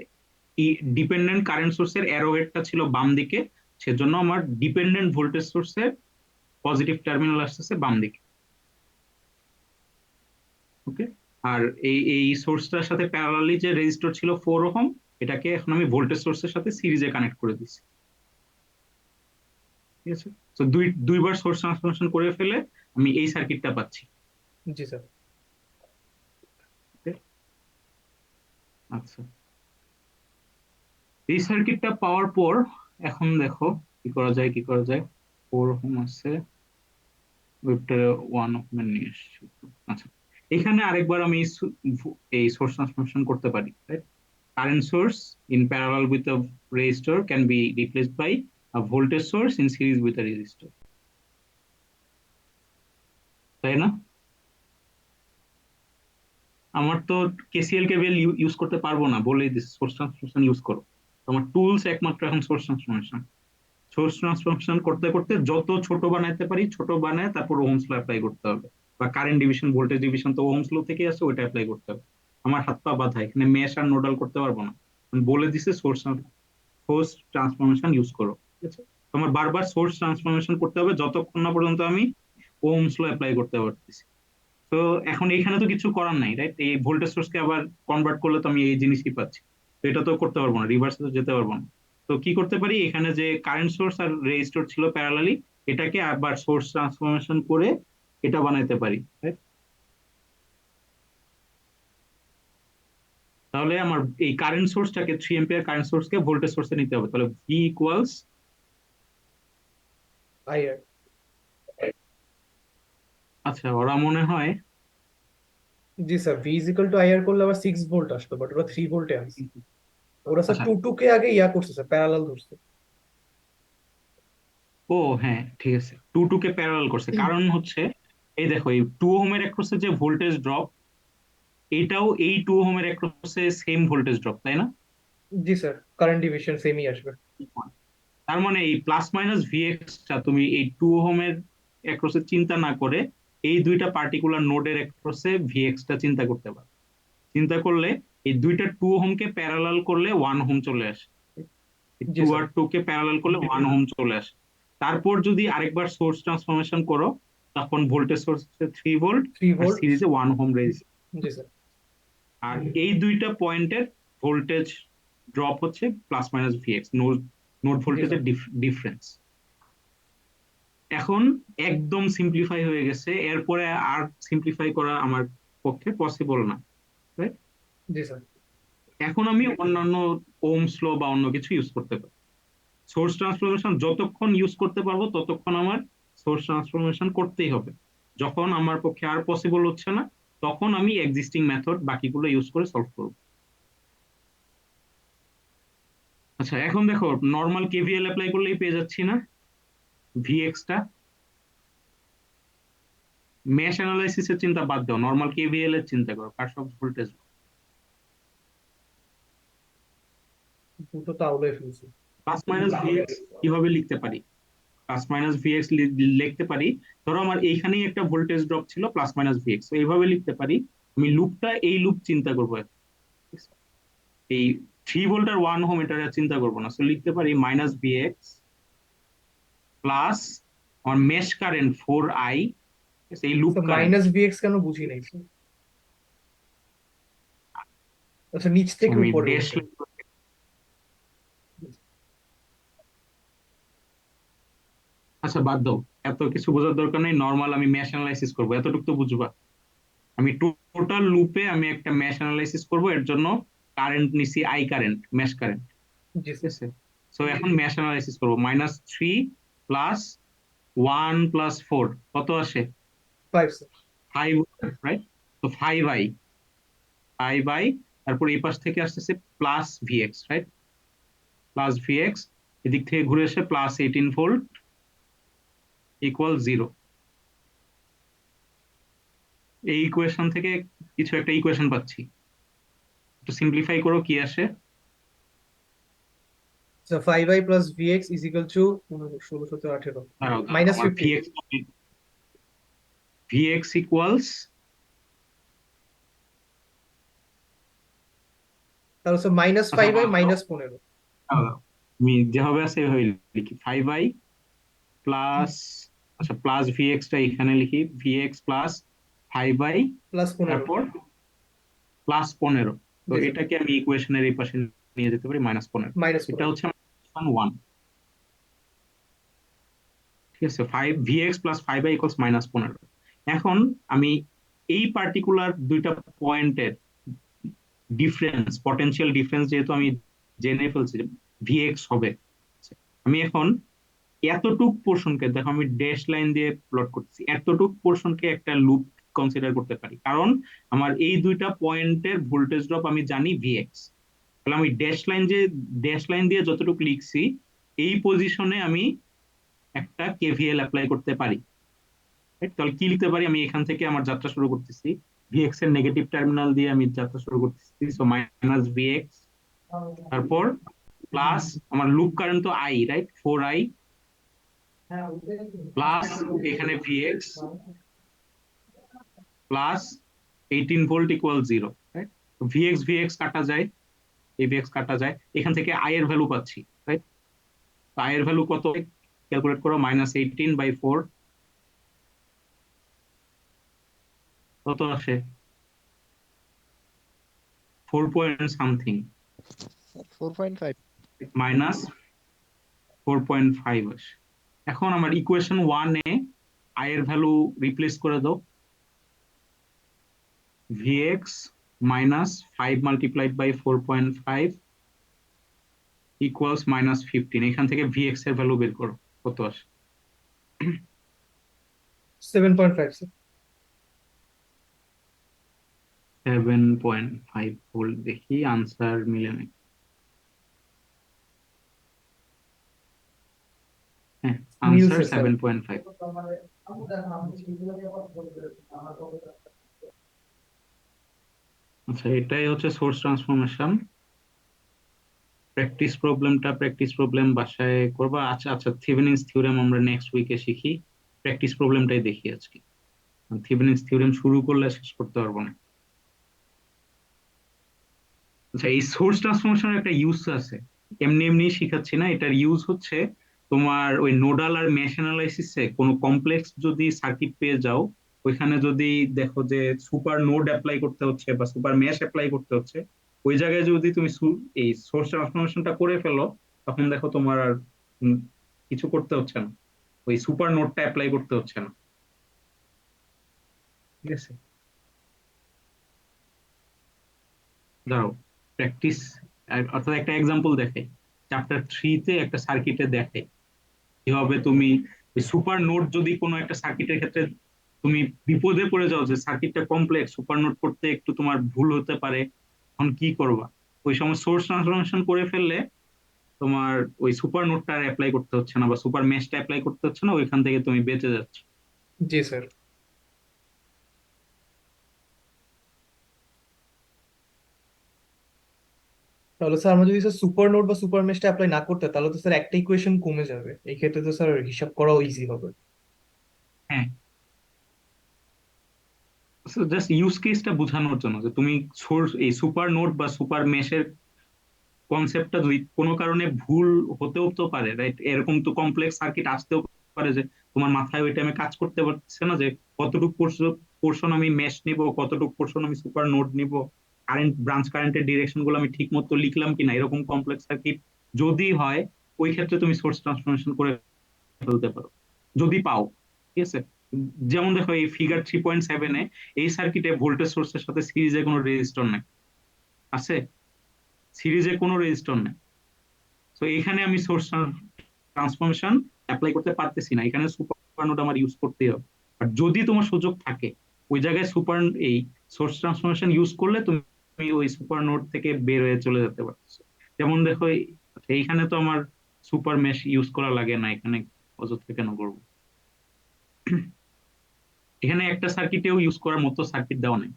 ডিপেন্ডেন্ট কারেন্ট সোর্সের অ্যারোহেডটা ছিল বাম দিকে, সেজন্য আমার ডিপেন্ডেন্ট ভোল্টেজ সোর্সের পজিটিভ টার্মিনাল আসতেছে বাম দিকে। ওকে, আর এই সোর্সটার সাথে প্যারালালি যে রেজিস্টর ছিল 4 ওহম, এটাকে এখন আমি ভোল্টেজ সোর্সের সাথে সিরিজে কানেক্ট করে দিচ্ছি। ঠিক আছে, তো দুইবার সোর্স ট্রান্সফরমেশন করে ফেলে আমি এই সার্কিটটা পাচ্ছি। জি স্যার। Okay? আচ্ছা, এই সার্কিটটা পাওয়ার পর এখন দেখো কি করা যায়, কি করা যায়। 4 ওহম আছে, ওয়েবটা 1 ওহম নিয়ে এসেছি। আচ্ছা, এখানে আরেকবার আমি এই সোর্স ট্রান্সফরমেশন করতে পারি, right? Current source in parallel with a resistor can be replaced by a voltage source in series with a resistor, তাই না? আমার তো কেসিএল কেবল ইউজ করতে পারবো না, বলেই দিস সোর্স ট্রান্সফরমেশন ইউজ করো। তো আমার টুলস একমাত্র এখন সোর্স ট্রান্সফরমেশন। সোর্স ট্রান্সফরমেশন করতে করতে যত ছোট বানাইতে পারি ছোট বানায় তারপর ওহমস ল অ্যাপ্লাই করতে হবে, বা কারেন্ট ডিভিশন ভোল্টেজ ডিভিশন তো ওহমস ল থেকে আসে, ওইটা অ্যাপ্লাই করতে হবে। আমার হাত পা বাঁধা, এখানে মেশ আর নোডাল করতে পারবো না। আমি বলে দিছে সোর্স সোর্স ট্রান্সফরমেশন ইউজ করো, ঠিক আছে? তো আমার বারবার সোর্স ট্রান্সফরমেশন করতে হবে যতক্ষণ না পর্যন্ত আমি ওহমস ল অ্যাপ্লাই করতে পারতেছি। তো এখন এইখানে তো কিছু করার নাই, রাইট? এই ভোল্টেজ সোর্সকে আবার কনভার্ট করলে তো আমি এই জিনিসই পাচ্ছি, তো এটা তো করতে পারবো না, রিভার্সে তো যেতে পারবো না। তো কি করতে পারি, এখানে যে কারেন্ট সোর্স আর রেজিস্টর ছিল প্যারালালি, এটাকে আবার সোর্স ট্রান্সফরমেশন করে এটা বানাইতে পারি, right? তাহলে আমার এই কারেন্ট সোর্সটাকে 3 এম্পিয়ার কারেন্ট সোর্সকে ভোল্টেজ সোর্সে নিতে হবে, তাহলে ভি ইকুয়ালস, আইআর। আচ্ছা ওরা মনে হয়, জি sir, V equal to IR করলে আবার 6 ভোল্ট আসতো, বাট ওরা 3 ভোল্টে আসছে। ওরা স্যার আচ্ছা, 2 কে আগে ইয়া করছে স্যার, প্যারালাল ধরছে। ও হ্যাঁ ঠিক আছে, 2 কে প্যারালাল করছে, কারণ হচ্ছে এই দেখো এই 2 ওহমের অ্যাক্রসে যে ভোল্টেজ ড্রপ, এটাও এই 2 ওহমের অ্যাক্রসে সেম ভোল্টেজ ড্রপ, তাই না? জি স্যার, কারেন্ট ডিভিশন সেমই আসবে। তার মানে এই প্লাস মাইনাস ভিএক্স টা তুমি এই 2 ওহমের অ্যাক্রসে চিন্তা না করে এই দুইটা পার্টিকুলার নোডের অ্যাক্রসে ভিএক্স টা চিন্তা করতে পারো। চিন্তা করলে এই দুইটা 2 ওহম কে প্যারালাল করলে 1 ওহম চলে আসে। জি 2 স্যার। আর 2 কে প্যারালাল করলে 1 ওহম চলে আসে। তারপর যদি আরেকবার সোর্স ট্রান্সফরমেশন করো, তখন ভোল্টেজ সোর্স হচ্ছে 3 ভোল্ট 3 আর ভোল্ট। সিরিজে 1 ওহম রেজিস্ট্যান্স। জি স্যার। আর এই দুইটা পয়েন্টের ভোল্টেজ ড্রপ হচ্ছে প্লাস মাইনাস ভিএক্স, নোড জি ভোল্টেজের স্যার। ডিফারেন্স। এখন একদম সিম্পলিফাই হয়ে গেছে, এরপরে আর সিম্পলিফাই করা আমার পক্ষে পসিবল না, right? জি স্যার। এখন আমি অন্যান্য ওহমস ল বা অন্য কিছু ইউজ করতে পারি। সোর্স ট্রান্সফরমেশন যতক্ষণ ইউজ করতে পারবো ততক্ষণ আমার সোর্স ট্রান্সফরমেশন করতেই হবে। যখন আমার পক্ষে আর পসিবল হচ্ছে না, তখন আমি এক্সিস্টিং মেথড বাকিগুলো ইউজ করে সলভ করবো। আচ্ছা, এখন দেখো নর্মাল কেভিএল অ্যাপ্লাই করলেই পেয়ে যাচ্ছি না ভিএক্স টা। মেশ অ্যানালাইসিসের চিন্তা বাদ দাও, নর্মাল কেভিএল এর চিন্তা করো, কারশফস ভোল্টেজ। দুটো তাহলে ফেলছি। প্লাস মাইনাস ভিএক্স কিভাবে লিখতে পারি? প্লাস মাইনাস ভিএক্স লিখতে পারি, ধরো আমার এইখানেই একটা ভোল্টেজ ড্রপ ছিল প্লাস মাইনাস ভিএক্স, এইভাবে লিখতে পারি। আমি লুপটা এই লুপ চিন্তা করবো, এই 3 ভোল্ট আর 1 ওহম এটা চিন্তা করবো না, তো লিখতে পারি মাইনাস ভিএক্স প্লাস আমার মেশ কারেন্ট 4i, এই লুপ কারেন্ট। মাইনাস ভিএক্স কেন বুঝি নাই স্যার? আচ্ছা, নিচ থেকে আমি উপরে ড্যাশ, উঠে। আচ্ছা বাদ দাও, এত কিছু বোঝার দরকার নেই, নর্মাল আমি ম্যাশ অ্যানালাইসিস করবো, এতটুকু তো বুঝবা। আমি টোটাল লুপে আমি একটা ম্যাশ অ্যানালাইসিস করব, এর জন্য কারেন্ট নিছি আই কারেন্ট, ম্যাশ কারেন্ট। জি ঠিক স্যার। আছে, সো এখন ম্যাশ অ্যানালাইসিস করবো, -3 প্লাস 1 + 4 কত আসে? 5 স্যার। 5, রাইট? তো 5i, 5i, তারপর এই পাশ থেকে আসতেছে plus VX, right? Plus VX, এদিক থেকে ঘুরে এসে +18 ভোল্ট ইকুয়াল 0। এই ইকুয়েশন থেকে কিছু একটা ইকুয়েশন পাচ্ছি, একটু সিম্পলিফাই করো কি আসে। So 5i plus vx is equal to 16 17 18 দাঁড়াও দাঁড়াও, minus আমার 15। ভিএক্স ইকুয়ালস, তাহলে হচ্ছে মাইনাস আচ্ছা 5i বাদ দাও, -15। দাঁড়াও, আমি যেভাবে আছে এভাবে লিখি, 5i প্লাস, আচ্ছা প্লাস ভিএক্স টা এখানে লিখি, ভিএক্স প্লাস 5i, +15। তারপর +15। তো জি স্যার। এটাকে আমি ইকুয়েশনের এই পাশে নিয়ে যেতে পারি, -15। এটা -15। হচ্ছে আমার ইকুয়েশন 1। ঠিক আছে, 5 ভিএক্স প্লাস 5i ইকুয়ালস -15। এখন আমি এই পার্টিকুলার দুইটা পয়েন্টের ডিফারেন্স, পটেনশিয়াল ডিফারেন্স যেহেতু আমি জেনে ফেলছি ভিএক্স হবে, আমি এখন এতটুক পোর্শনকে, দেখো আমি ড্যাশ লাইন দিয়ে প্লট করতেছি, এতটুক পোর্শনকে একটা লুপ কনসিডার করতে পারি, কারণ আমার এই দুইটা পয়েন্টের ভোল্টেজ ড্রপ আমি জানি ভিএক্স। তাহলে আমি ড্যাশ লাইন দিয়ে যতটুকু লিখছি, এই পজিশনে আমি একটা কেভিএল অ্যাপ্লাই করতে পারি। Right? তাহলে কি লিখতে পারি, আমি এখান থেকে আমার যাত্রা শুরু করতেছি, ভিএক্স এর নেগেটিভ টার্মিনাল দিয়ে আমি যাত্রা শুরু করতেছি, সো মাইনাস ভিএক্স, তারপর প্লাস আমার লুপ কারেন্ট তো আই, রাইট, 4i, প্লাস এখানে VX plus 18 volt equal 0, right? VX VX কাটা যায়, এই ভিএক্স কাটা যায়, এখান থেকে আই এর ভ্যালু পাচ্ছি, রাইট? আই এর ভ্যালু কত ক্যালকুলেট করো, -18/4 কত আসে? 4 পয়েন্ট সামথিং, 4.5। -4.5 আসে। এখন আমার ইকুয়েশন 1-এ আই এর ভ্যালু রিপ্লেস করে দাও, ভিএক্স -5 মাল্টিপ্লাইড বাই 4.5 ইকুয়ালস -15। এখান থেকে ভিএক্স এর ভ্যালু বের করো, কত আসে? 7.5 স্যার। 7.5 ভোল্ট, দেখি আনসার মিলে নাকি। হ্যাঁ, আনসার মিলছে স্যার। 7.5। আচ্ছা, এটাই হচ্ছে সোর্স ট্রান্সফরমেশন। প্র্যাকটিস প্রবলেম বাসায় করবা। আচ্ছা আচ্ছা, থেভেনিনস থিওরেম আমরা নেক্সট উইকে শিখি, প্র্যাকটিস প্রবলেমটাই দেখি আজকে। থেভেনিনস থিওরেম শুরু করলে শেষ করতে পারবো না। আচ্ছা, এই সোর্স ট্রান্সফরমেশনের একটা ইউজ আছে, এমনি এমনি শিখাচ্ছি না, এটার ইউজ হচ্ছে তোমার ওই নোডাল আর মেশ অ্যানালাইসিসে কোনো কমপ্লেক্স যদি সার্কিট পেয়ে যাও, ওইখানে যদি দেখো যে সুপার নোড অ্যাপ্লাই করতে হচ্ছে বা সুপার মেশ অ্যাপ্লাই করতে হচ্ছে, ওই জায়গায় যদি তুমি এই সোর্স ট্রান্সফরমেশনটা করে ফেলো, তখন দেখো তোমার আর উম, কিছু করতে হচ্ছে না, ওই সুপার নোডটা অ্যাপ্লাই করতে হচ্ছে না। ঠিক আছে, দাঁড়াও, প্র্যাকটিস, অর্থাৎ একটা এক্সাম্পল দেখে চ্যাপ্টার 3-তে একটা সার্কিটে দেখে কিভাবে তুমি সুপার নোড যদি কোনো একটা সার্কিটের ক্ষেত্রে তুমি বিপদে পড়ে যাও, যে সার্কিটটা কমপ্লেক্স, সুপার নোড করতে একটু তোমার ভুল হতে পারে, তখন কি করবা? ওই সময় সোর্স ট্রান্সফরমেশন করে ফেললে তোমার ওই সুপার নোডটা অ্যাপ্লাই করতে হচ্ছে না বা সুপার মেশটা অ্যাপ্লাই করতে হচ্ছে না, ওইখান থেকে তুমি বেঁচে যাচ্ছ। জি স্যার। তাহলে স্যার আমরা যদি স্যার সুপার নোড বা সুপার মেশটা অ্যাপ্লাই না করতে, তাহলে তো স্যার একটা ইকুয়েশন কমে যাবে, এই ক্ষেত্রে তো স্যার হিসাব করাও ইজি হবে। হ্যাঁ, জাস্ট ইউজ কেসটা বোঝানোর জন্য যে তুমি সোর্স এই সুপার নোড বা সুপার মেশের কনসেপ্টটা যদি কোনো কারণে ভুল হতেও তো পারে, রাইট? এরকম তো কমপ্লেক্স সার্কিট আসতেও পারে যে তোমার মাথায় ওই টাইমে কাজ করতে পারছে না যে কতটুকু পোর্শন আমি মেশ নিব, কতটুকু পোর্শন আমি সুপার নোড নিব, কারেন্ট ব্রাঞ্চ কারেন্টের ডিরেকশন গুলো আমি ঠিক মতো লিখলাম কিনা, এরকম কমপ্লেক্স সার্কিট যদি হয়, ওই ক্ষেত্রে তুমি সোর্স ট্রান্সফরমেশন করে ফেলতে পারো যদি পাও। ঠিক আছে, যেমন দেখো এই ফিগার 3.7-এ এই সার্কিটে ভোল্টেজ সোর্সের সাথে সিরিজে কোনো রেজিস্টর নাই, আছে? সিরিজে কোনো রেজিস্টর নেই। তো এখানে আমি সোর্স ট্রান্সফরমেশন অ্যাপ্লাই করতে পারতেছি না, এখানে সুপার নোড আমার ইউজ করতেই হবে। আর যদি তোমার সুযোগ থাকে ওই জায়গায় এই সোর্স ট্রান্সফরমেশন ইউজ করলে তুমি ওই সুপার নোড থেকে বের হয়ে চলে যেতে পারতেছো। যেমন দেখো আচ্ছা, এইখানে তো আমার সুপার মেশ ইউজ করা লাগে না, এখানে অযথা কেন করবো? এখানে একটা সার্কিটেও ইউজ করার মতো সার্কিট দেওয়া নেই।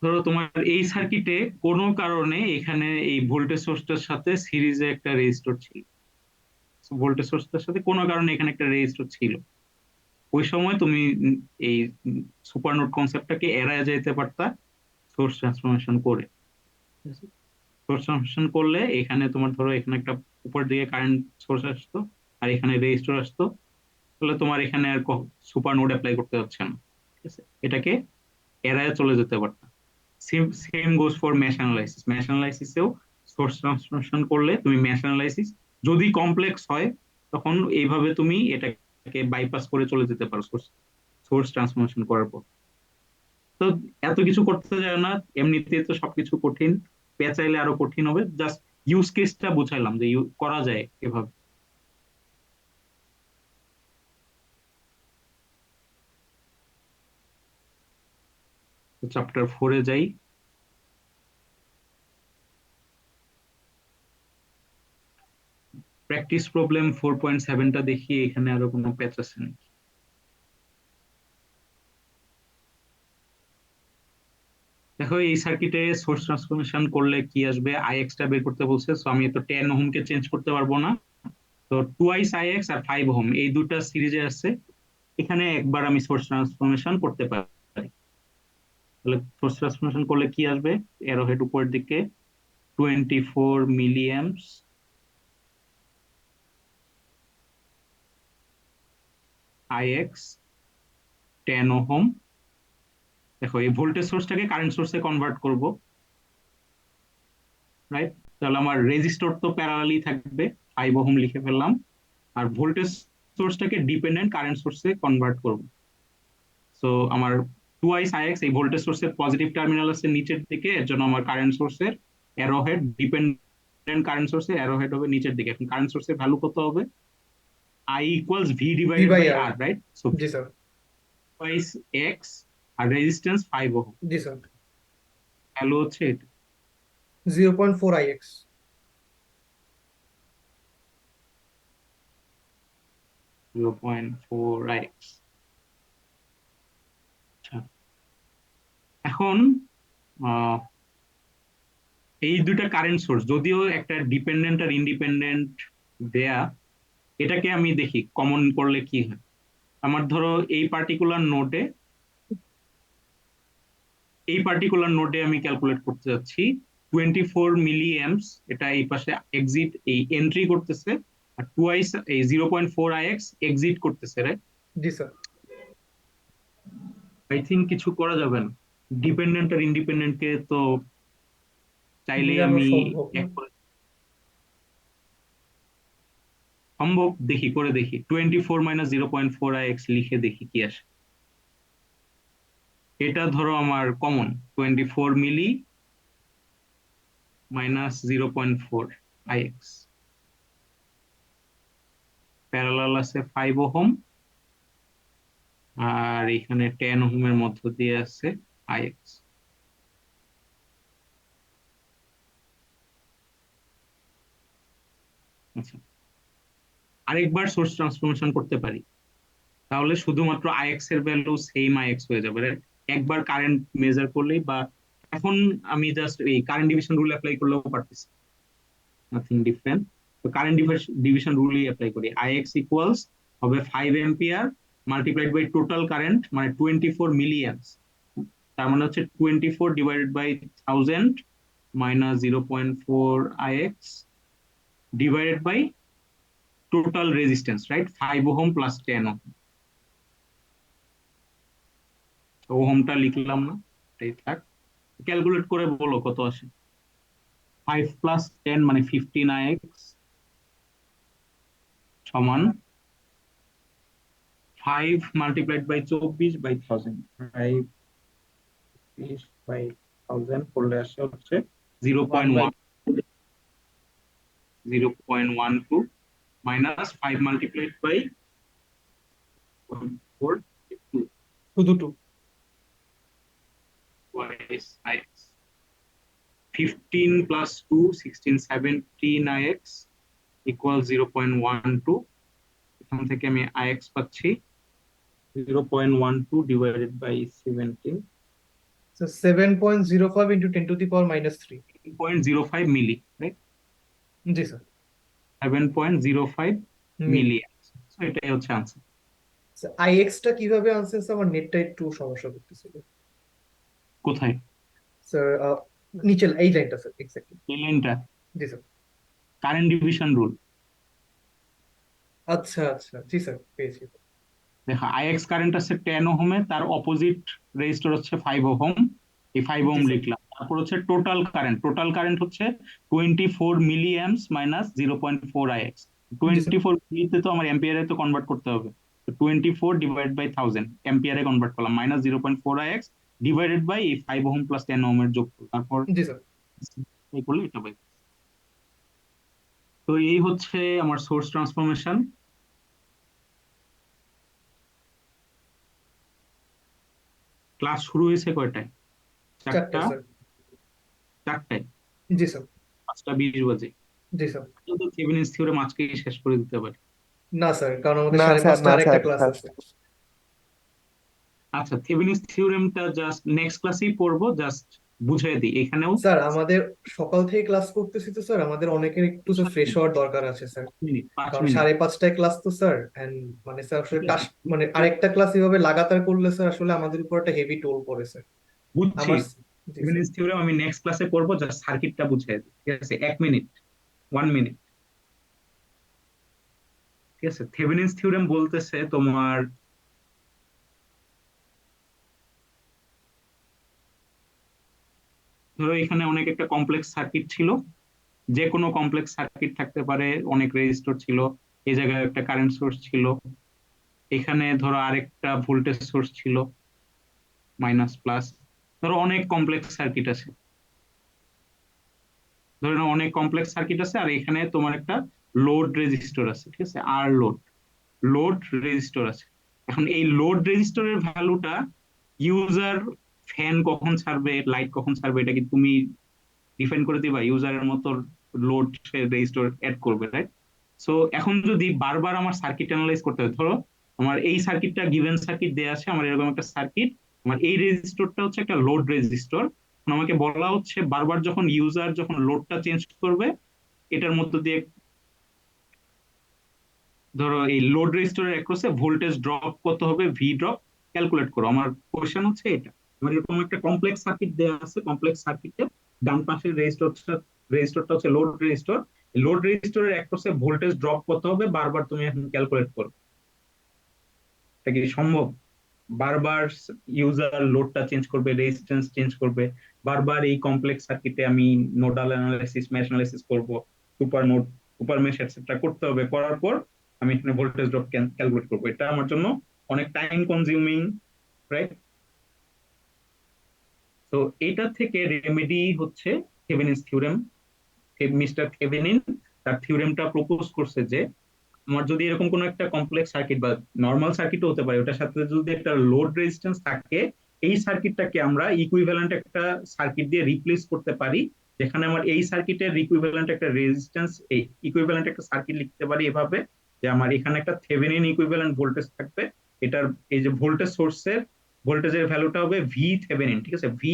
ধরো তোমার এই সার্কিটে কোনো কারণে এখানে এই ভোল্টেজ সোর্সটার সাথে সিরিজে একটা রেজিস্টর ছিল, ভোল্টেজ সোর্সটার সাথে কোনো কারণে এখানে একটা রেজিস্টর ছিল, ওই সময় তুমি এই সুপার নোড কনসেপ্টটাকে এড়ায় যেতে পারতা সোর্স ট্রান্সফরমেশন করে। সোর্স ট্রান্সফরমেশন করলে এখানে তোমার ধরো এখানে একটা উপর দিকে কারেন্ট সোর্স আসতো আর এখানে রেজিস্টর আসতো, তাহলে তোমার এখানে আর সুপার নোড অ্যাপ্লাই করতে হচ্ছে না। ঠিক আছে, এটাকে এড়ায় চলে যেতে পারতা। Same same goes for mesh analysis, mesh অ্যানালাইসিসেও সোর্স ট্রান্সফরমেশন করলে তুমি মেশ অ্যানালাইসিস যদি কমপ্লেক্স হয়, তখন এইভাবে তুমি এটাকে বাইপাস করে চলে যেতে পারো সোর্স সোর্স ট্রান্সফরমেশন করার পর। তো এত কিছু করতে যায় না, এমনিতে তো সবকিছু কঠিন, পেঁচাইলে আরো কঠিন হবে, জাস্ট ইউজ কেসটা বুঝাইলাম যে করা যায় এভাবে। চ্যাপ্টার 4-এ যাই। প্র্যাকটিস প্রবলেম 4.7টা দেখি এখানে আরো কোনো প্যাচ আছে নাকি। দেখো এই সার্কিটে সোর্স ট্রান্সফরমেশন করলে কি আসবে, আইএক্স টা বের করতে বলছে, সো আমি তো 10 ওহম কে চেঞ্জ করতে পারবো না, তো টুয়াইস আইএক্স আর 5 ওহম এই দুটা সিরিজে আছে, এখানে একবার আমি সোর্স ট্রান্সফরমেশন করতে পারি। তাহলে সোর্স ট্রান্সফরমেশন করলে কি আসবে, এরো হেড উপরের দিকে 24 মিলি অ্যাম্পস, আইএক্স 10 ওহম। দেখো এই ভোল্টেজ সোর্সটাকে কারেন্ট সোর্সে কনভার্ট করব, রাইট? তাহলে আমার রেজিস্টর তো প্যারালালি থাকবে, 5 ওহম লিখে ফেললাম, আর ভোল্টেজ সোর্সটাকে ডিপেন্ডেন্ট কারেন্ট সোর্সে কনভার্ট করব। সো আমার টুয়াইস আইএক্স, এই ভোল্টেজ সোর্সের পজিটিভ টার্মিনাল আছে নিচের দিকে, এর জন্য আমার কারেন্ট সোর্সের অ্যারো হেড, ডিপেন্ডেন্ট কারেন্ট সোর্সের অ্যারো হেড হবে নিচের দিকে। এখন কারেন্ট সোর্সের ভ্যালু কত হবে? I equals V V divided by by R. R, right? So জি স্যার। টুয়াইস এক্স আর রেজিস্ট্যান্স 5 ওহম, জি স্যার। ভ্যালু হচ্ছে 0.4 IX। 0.4 আইএক্স। আচ্ছা, এখন আহ, এই দুইটা কারেন্ট সোর্স যদিও একটা ডিপেন্ডেন্ট আর ইন্ডিপেন্ডেন্ট দেয়া, এটাকে আমি দেখি কমন করলে কি হয়। আমার ধরো এই পার্টিকুলার নোডে আমি ক্যালকুলেট করতে যাচ্ছি 24 মিলি অ্যাম্পস, এটা এই পাশে এই এন্ট্রি করতেছে, আর টুয়াইস এই 0.4 IX এক্সিট করতেছে, রাইট? জি স্যার। আই থিঙ্ক কিছু করা যাবে না, ডিপেন্ডেন্ট আর ইন্ডিপেন্ডেন্ট কে তো চাইলেই মিলানো আমি সম্ভব না। এক করে সম্ভব, দেখি 24 - 0.4 IX লিখে দেখি কি আসে। এটা ধরো আমার কমন, 24 মিলি -0.4 IX, প্যারালাল আছে 5 ওহম, আর এখানে 10 ওহমের মধ্য দিয়ে আছে IX। আচ্ছা, আরেকবার সোর্স ট্রান্সফরমেশন করতে পারি, তাহলে শুধুমাত্র IX এর ভ্যালু সেম IX হয়ে যাবে, right? একবার কারেন্ট মেজার করলেই, বা এখন আমি জাস্ট এই কারেন্ট ডিভিশন রুল অ্যাপ্লাই করলেও পারতেছি, নাথিং ডিফারেন্ট। তো কারেন্ট ডিভিশন রুলই অ্যাপ্লাই করি, IX ইকুয়ালস হবে 5 ampere multiplied by total current, মানে 24 মিলি অ্যাম্পস, তার মানে হচ্ছে 24 divided by 1000 minus 0.4 IX divided by total resistance, right? 5 ohm plus 10 ohm. ওহমটা লিখলাম না, এটাই থাক। ক্যালকুলেট করে বলো কত আসে। 5 প্লাস 10 মানে 15 IX সমান 5 মাল্টিপ্লাইড বাই 24/1000, 5 বাই 1000 করলে আসে হচ্ছে 0.1 0.12 মাইনাস 5 মাল্টিপ্লাইড বাই 4 শুধু two. twice IX, 15 plus 2 16 17 IX equals 0.12। এখান থেকে আমি IX পাচ্ছি 0.12 divided by 17, So 7.05 into 10 to the power minus 3. 0.05 milli, right? জি স্যার। 7.05 মিলি। মিলি। সো এটাই হচ্ছে আনসার। IX টা কিভাবে আনছেন স্যার? আমার নেটটা একটু সমস্যা করতেছিল কোথায়? স্যার। নিচে এই লাইনটা স্যার, এক্স্যাক্টলি। এই লাইনটা জি স্যার। Current division rule. আচ্ছা আচ্ছা, জি স্যার, পেয়েছি। দেখো IX কারেন্ট আছে 10 ওহমে, তার অপোজিট রেজিস্টার হচ্ছে 5 ওহম, এই 5 জি ওহম স্যার। লিখলাম। তারপর হচ্ছে টোটাল কারেন্ট হচ্ছে 24 মিলি অ্যাম্পস মাইনাস 0.4 IX। জি স্যার। 24 মিলিতে তো আমার অ্যাম্পিয়ারে তো কনভার্ট করতে হবে, 24 ডিভাইড বাই 1000 অ্যাম্পিয়ারে কনভার্ট করলাম, মাইনাস 0.4 IX ডিভাইডেড বাই এই 5 ওহম প্লাস 10 ওহমের যোগফল, তারপর জি স্যার। এই করলে এটা পাই। তো এই হচ্ছে আমার সোর্স ট্রান্সফরমেশন। ক্লাস শুরু হয়েছে কয়টায়? 4টা 4টা স্যার। 4টায়, জি স্যার। 5টা 20 বাজে। জি স্যার। তো থেভেনিনস থিওরেম আজকেই শেষ করে দিতে পারি। না স্যার, কারণ আমাদের না সাড়ে স্যার, 5টা না আরেকটা স্যার, ক্লাস স্যার। আছে। আচ্ছা, থেভেনিনস থিওরেমটা জাস্ট নেক্সট ক্লাসেই পড়বো, জাস্ট বুঝিয়ে দিই এখানেও। স্যার আমাদের সকাল থেকে ক্লাস করতেছি তো স্যার, আমাদের অনেকের একটু তো ফ্রেশ হওয়ার দরকার আছে স্যার। 5 কারণ মিনিট 5:30টায় ক্লাস তো স্যার, এন্ড মানে স্যার আসলে ঠিক আছে, মানে আরেকটা ক্লাস এভাবে লাগাতার করলে স্যার আসলে আমাদের উপর একটা হেভি টোল পড়ে স্যার। বুঝছি। আমার। জি স্যার। থেভেনিনস থিওরেম আমি নেক্সট ক্লাসে পড়বো, জাস্ট সার্কিটটা বুঝিয়ে দিই, ঠিক আছে? 1 মিনিট, 1 মিনিট, ঠিক আছে? থেভেনিনস থিওরেম বলতেছে তোমার, ধরো এখানে অনেক একটা কমপ্লেক্স সার্কিট ছিল, যে কোনো কমপ্লেক্স সার্কিট থাকতে পারে, অনেক রেজিস্টর ছিল, এই জায়গায় একটা কারেন্ট সোর্স ছিল, এখানে ধরো আরেকটা ভোল্টেজ সোর্স ছিল মাইনাস প্লাস, ধরো অনেক কমপ্লেক্স সার্কিট আছে, ধরো না অনেক কমপ্লেক্স সার্কিট আছে, আর এখানে তোমার একটা লোড রেজিস্টর আছে, ঠিক আছে? আর লোড রেজিস্টর আছে। এখন এই লোড রেজিস্টরের ভ্যালুটা ইউজার ফ্যান কখন ছাড়বে, লাইট কখন ছাড়বে, এটা কি তুমি ডিফাইন করে দিবা? ইউজারের মতো লোড রেজিস্টর অ্যাড করবে, রাইট? সো এখন যদি বারবার আমার সার্কিট অ্যানালাইজ করতে হয়, ধরো আমার এই সার্কিটটা গিভেন সার্কিট দেয়া আছে, আমার এরকম একটা সার্কিট, আমার এই রেজিস্টরটা হচ্ছে একটা লোড রেজিস্টর, আমাকে বলা হচ্ছে বারবার যখন ইউজার যখন লোডটা চেঞ্জ করবে, এটার মধ্য দিয়ে ধরো এই লোড রেজিস্টরের অ্যাক্রসে ভোল্টেজ ড্রপ কত হবে, ভি ড্রপ ক্যালকুলেট করো। আমার কোশ্চেন হচ্ছে এটা, আমার এরকম একটা কমপ্লেক্স সার্কিট দেওয়া আছে, কমপ্লেক্স সার্কিটে ডান পাশের রেজিস্টরটা হচ্ছে লোড রেজিস্টর। লোড রেজিস্টরের অ্যাক্রসে ভোল্টেজ ড্রপ কত হবে বারবার তুমি এখন ক্যালকুলেট করো। এটা কি সম্ভব? বারবার ইউজার লোডটা চেঞ্জ করবে, রেজিস্ট্যান্স চেঞ্জ করবে, বারবার এই কমপ্লেক্স সার্কিটে আমি নোডাল অ্যানালাইসিস, মেশ অ্যানালাইসিস করব, super node, super mesh etcetera করতে হবে। করার পর আমি এখানে ভোল্টেজ ড্রপ ক্যালকুলেট করবো। এটা আমার জন্য অনেক টাইম কনজিউমিং, রাইট? তো এটা থেকে রেমেডি হচ্ছে থেভেনিনস থিওরেম। মিস্টার থেভেনিন তার থিওরেমটা প্রপোজ করছে যে আমার যদি এরকম কোনো একটা কমপ্লেক্স সার্কিট বা নর্মাল সার্কিটও হতে পারে, ওটার সাথে যদি একটা লোড রেজিস্ট্যান্স থাকে, এই সার্কিটটাকে আমরা ইকুইভ্যালেন্ট একটা সার্কিট দিয়ে রিপ্লেস করতে পারি, যেখানে আমার এই সার্কিটের ইকুইভ্যালেন্ট একটা রেজিস্ট্যান্স, এই ইকুইভ্যালেন্ট একটা সার্কিট লিখতে পারি এভাবে যে আমার এখানে একটা থেভেনিন ইকুইভ্যালেন্ট ভোল্টেজ থাকবে। এটার এই যে ভোল্টেজ সোর্সের ভোল্টেজের ভ্যালুটা হবে ভি থেভেনিন, ঠিক আছে? ভি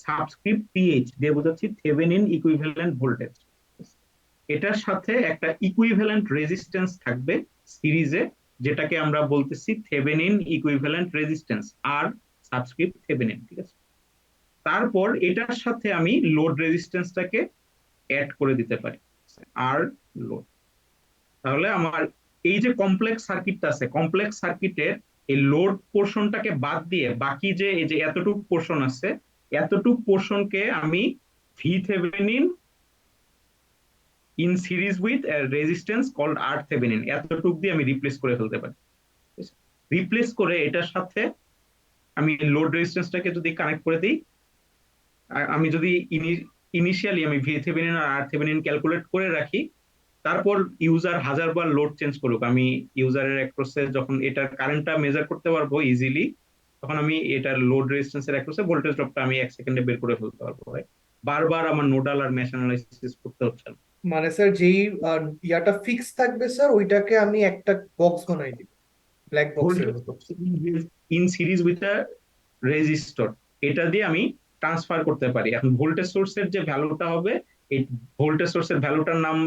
সাবস্ক্রিপ্ট পিএইচ দিয়ে বোঝাচ্ছি থেভেনিন ইকুইভ্যালেন্ট ভোল্টেজ। এটার সাথে একটা ইকুইভ্যালেন্ট রেজিস্ট্যান্স থাকবে সিরিজে, যেটাকে আমরা বলতেছি থেভেনিন ইকুইভ্যালেন্ট রেজিস্ট্যান্স, আর সাবস্ক্রিপ্ট থেভেনিন, ঠিক আছে? তারপর এটার সাথে আমি লোড রেজিস্ট্যান্সটাকে অ্যাড করে দিতে পারি, আর লোড। তাহলে আমার এই যে কমপ্লেক্স সার্কিটটা আছে, কমপ্লেক্স সার্কিটের এই লোড পোর্শনটাকে বাদ দিয়ে বাকি যে এই যে এতটুকু পোর্শন আছে, এতটুকু পোর্শনকে আমি V Thevenin in series with resistance called R Thevenin এতটুক দিয়ে আমি রিপ্লেস করে ফেলতে পারি। রিপ্লেস করে এটার সাথে আমি লোড রেজিস্ট্যান্সটাকে যদি কানেক্ট করে দিই, আমি যদি ইনিশিয়ালি আমি ভি থেভেনিন আর আর থেভেনিন ক্যালকুলেট করে রাখি, তারপর ইউজার হাজারবার লোড চেঞ্জ করুক, আমি ইউজারের অ্যাক্রসে যখন এটার কারেন্টটা মেজার করতে পারবো ইজিলি, তখন আমি এটার লোড রেজিস্ট্যান্সের অ্যাক্রসে ভোল্টেজ ড্রপটা আমি 1 সেকেন্ডে বের করে ফেলতে পারবো, right? বারবার আমার নোডাল আর মেশ অ্যানালাইসিস করতে হচ্ছে না। মানে স্যার যেই ইয়াটা ফিক্স থাকবে স্যার ওইটাকে আমি একটা বক্স বানাই দিব, ব্ল্যাক বক্সের মতো। In series with a resistor, এটা দিয়ে আমি ট্রান্সফার করতে পারি। এখন ভোল্টেজ সোর্সের যে ভ্যালুটা হবে, এই ভোল্টেজ সোর্সের ভ্যালুটার নাম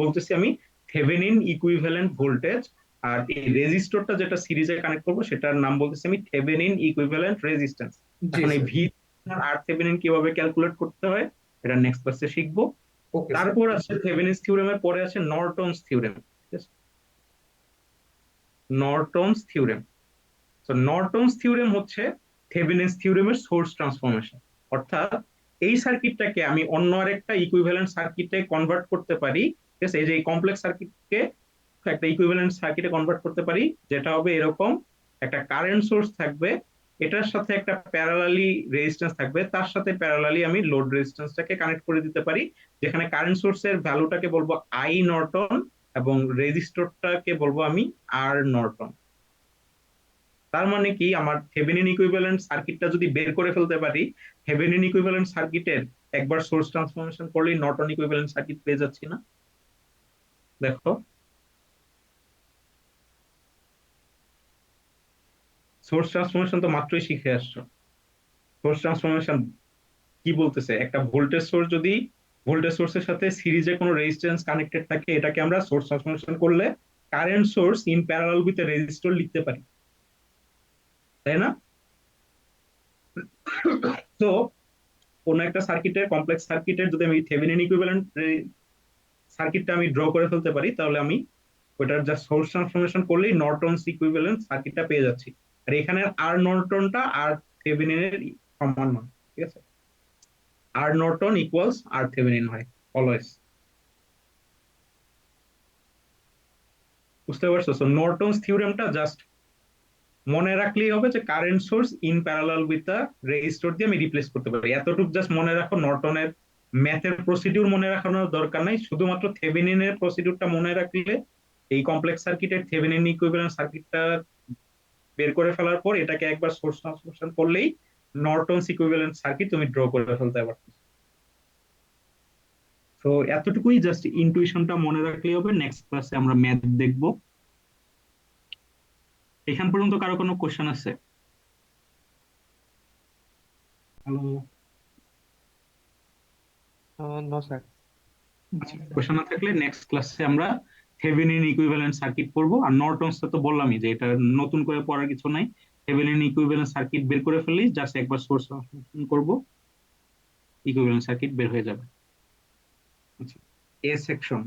বলতেছি আমি থেভেনিন ইকুইভ্যালেন্ট ভোল্টেজ, আর এই রেজিস্টরটা যেটা সিরিজে কানেক্ট করবো সেটার নাম বলতেছি আমি থেভেনিন ইকুইভ্যালেন্ট রেজিস্ট্যান্স। জি এখন এই স্যার। ভি আর থেভেনিন কিভাবে ক্যালকুলেট করতে হয় এটা নেক্সট ক্লাসে শিখবো। Okay sir. তারপর আছে থেভেনিনস থিওরেমের পরে আছে নর্টনস থিওরেম, ঠিক আছে? নর্টনস থিওরেম, তো নর্টনস থিওরেম হচ্ছে থেভেনিনস থিওরেমের সোর্স ট্রান্সফরমেশন। অর্থাৎ এই সার্কিটটাকে আমি অন্য আরেকটা ইকুইভ্যালেন্ট সার্কিটে কনভার্ট করতে পারি, ঠিক আছে? এই যে কমপ্লেক্স সার্কিটকে একটা ইকুইভ্যালেন্ট সার্কিটে কনভার্ট করতে পারি, যেটা হবে এরকম: একটা কারেন্ট সোর্স থাকবে, এটার সাথে একটা প্যারালালি রেজিস্ট্যান্স থাকবে, তার সাথে প্যারালালি আমি লোড রেজিস্ট্যান্সটাকে কানেক্ট করে দিতে পারি, যেখানে কারেন্ট সোর্সের ভ্যালুটাকে বলবো আই নর্টন এবং রেজিস্টরটাকে বলবো আমি আর নর্টন। তার মানে কি, আমার থেভেনিন ইকুইভ্যালেন্ট সার্কিটটা যদি বের করে ফেলতে পারি, থেভেনিন ইকুইভ্যালেন্ট সার্কিটের একবার সোর্স ট্রান্সফরমেশন করলেই নর্টন ইকুইভ্যালেন্ট সার্কিট পেয়ে যাচ্ছি না? দেখো, সোর্স ট্রান্সফরমেশন তো মাত্রই শিখে আসছো। সোর্স ট্রান্সফরমেশন কি বলতেছে, একটা ভোল্টেজ সোর্স যদি ভোল্টেজ সোর্সের সাথে সিরিজে কোনো রেজিস্ট্যান্স কানেক্টেড থাকে, এটাকে আমরা সোর্স ট্রান্সফরমেশন করলে current source in parallel with a resistor লিখতে পারি, তাই না? তো কোন একটা সার্কিটের, কমপ্লেক্স সার্কিটের যদি আমি থেভেনিন ইকুইভ্যালেন্ট সার্কিটটা আমি ড্র করে ফেলতে পারি, তাহলে আমি ওটার জাস্ট সোর্স ট্রান্সফরমেশন করলেই নর্টনস ইকুইভ্যালেন্ট সার্কিটটা পেয়ে যাচ্ছি। আর এখানে আর নর্টনটা আর থেভেনিনের সমান নয়, ঠিক আছে? আর নর্টন ইকুয়ালস আর থেভেনিন হয় অলওয়েজ। বুঝতে পারছো? সো নর্টনস থিওরেমটা জাস্ট মনে রাখলেই হবে যে current source in parallel with the resistor দিয়ে আমি রিপ্লেস করতে পারি, এতটুকু জাস্ট মনে রাখো। নর্টনের ম্যাথের প্রসিডিউর মনে রাখানোর দরকার নাই, শুধুমাত্র থেভেনিনের প্রসিডিউরটা মনে রাখলে এই কমপ্লেক্স সার্কিটের থেভেনিন ইকুইভ্যালেন্ট সার্কিটটা বের করে ফেলার পর এটাকে একবার সোর্স ট্রান্সফরমেশন করলেই নর্টনস ইকুইভ্যালেন্ট সার্কিট তুমি ড্র করে ফেলতে পারছো। তো এতটুকুই জাস্ট ইনটুইশনটা মনে রাখলেই হবে। নেক্সট ক্লাসে আমরা ম্যাথ দেখবো। এখান পর্যন্ত কারো কোনো কোশ্চেন আছে? হ্যালো? No sir. আচ্ছা, কোশ্চেন না থাকলে নেক্সট ক্লাসে আমরা থেভেনিন ইকুইভ্যালেন্ট সার্কিট পড়বো। আর নর্টনসটা তো বললামই যে এটা নতুন করে পড়ার কিছু নাই, থেভেনিন ইকুইভ্যালেন্ট সার্কিট বের করে ফেললি, জাস্ট একবার সোর্স করব, ইকুইভ্যালেন্ট সার্কিট বের হয়ে যাবে। আচ্ছা, এ সেকশন।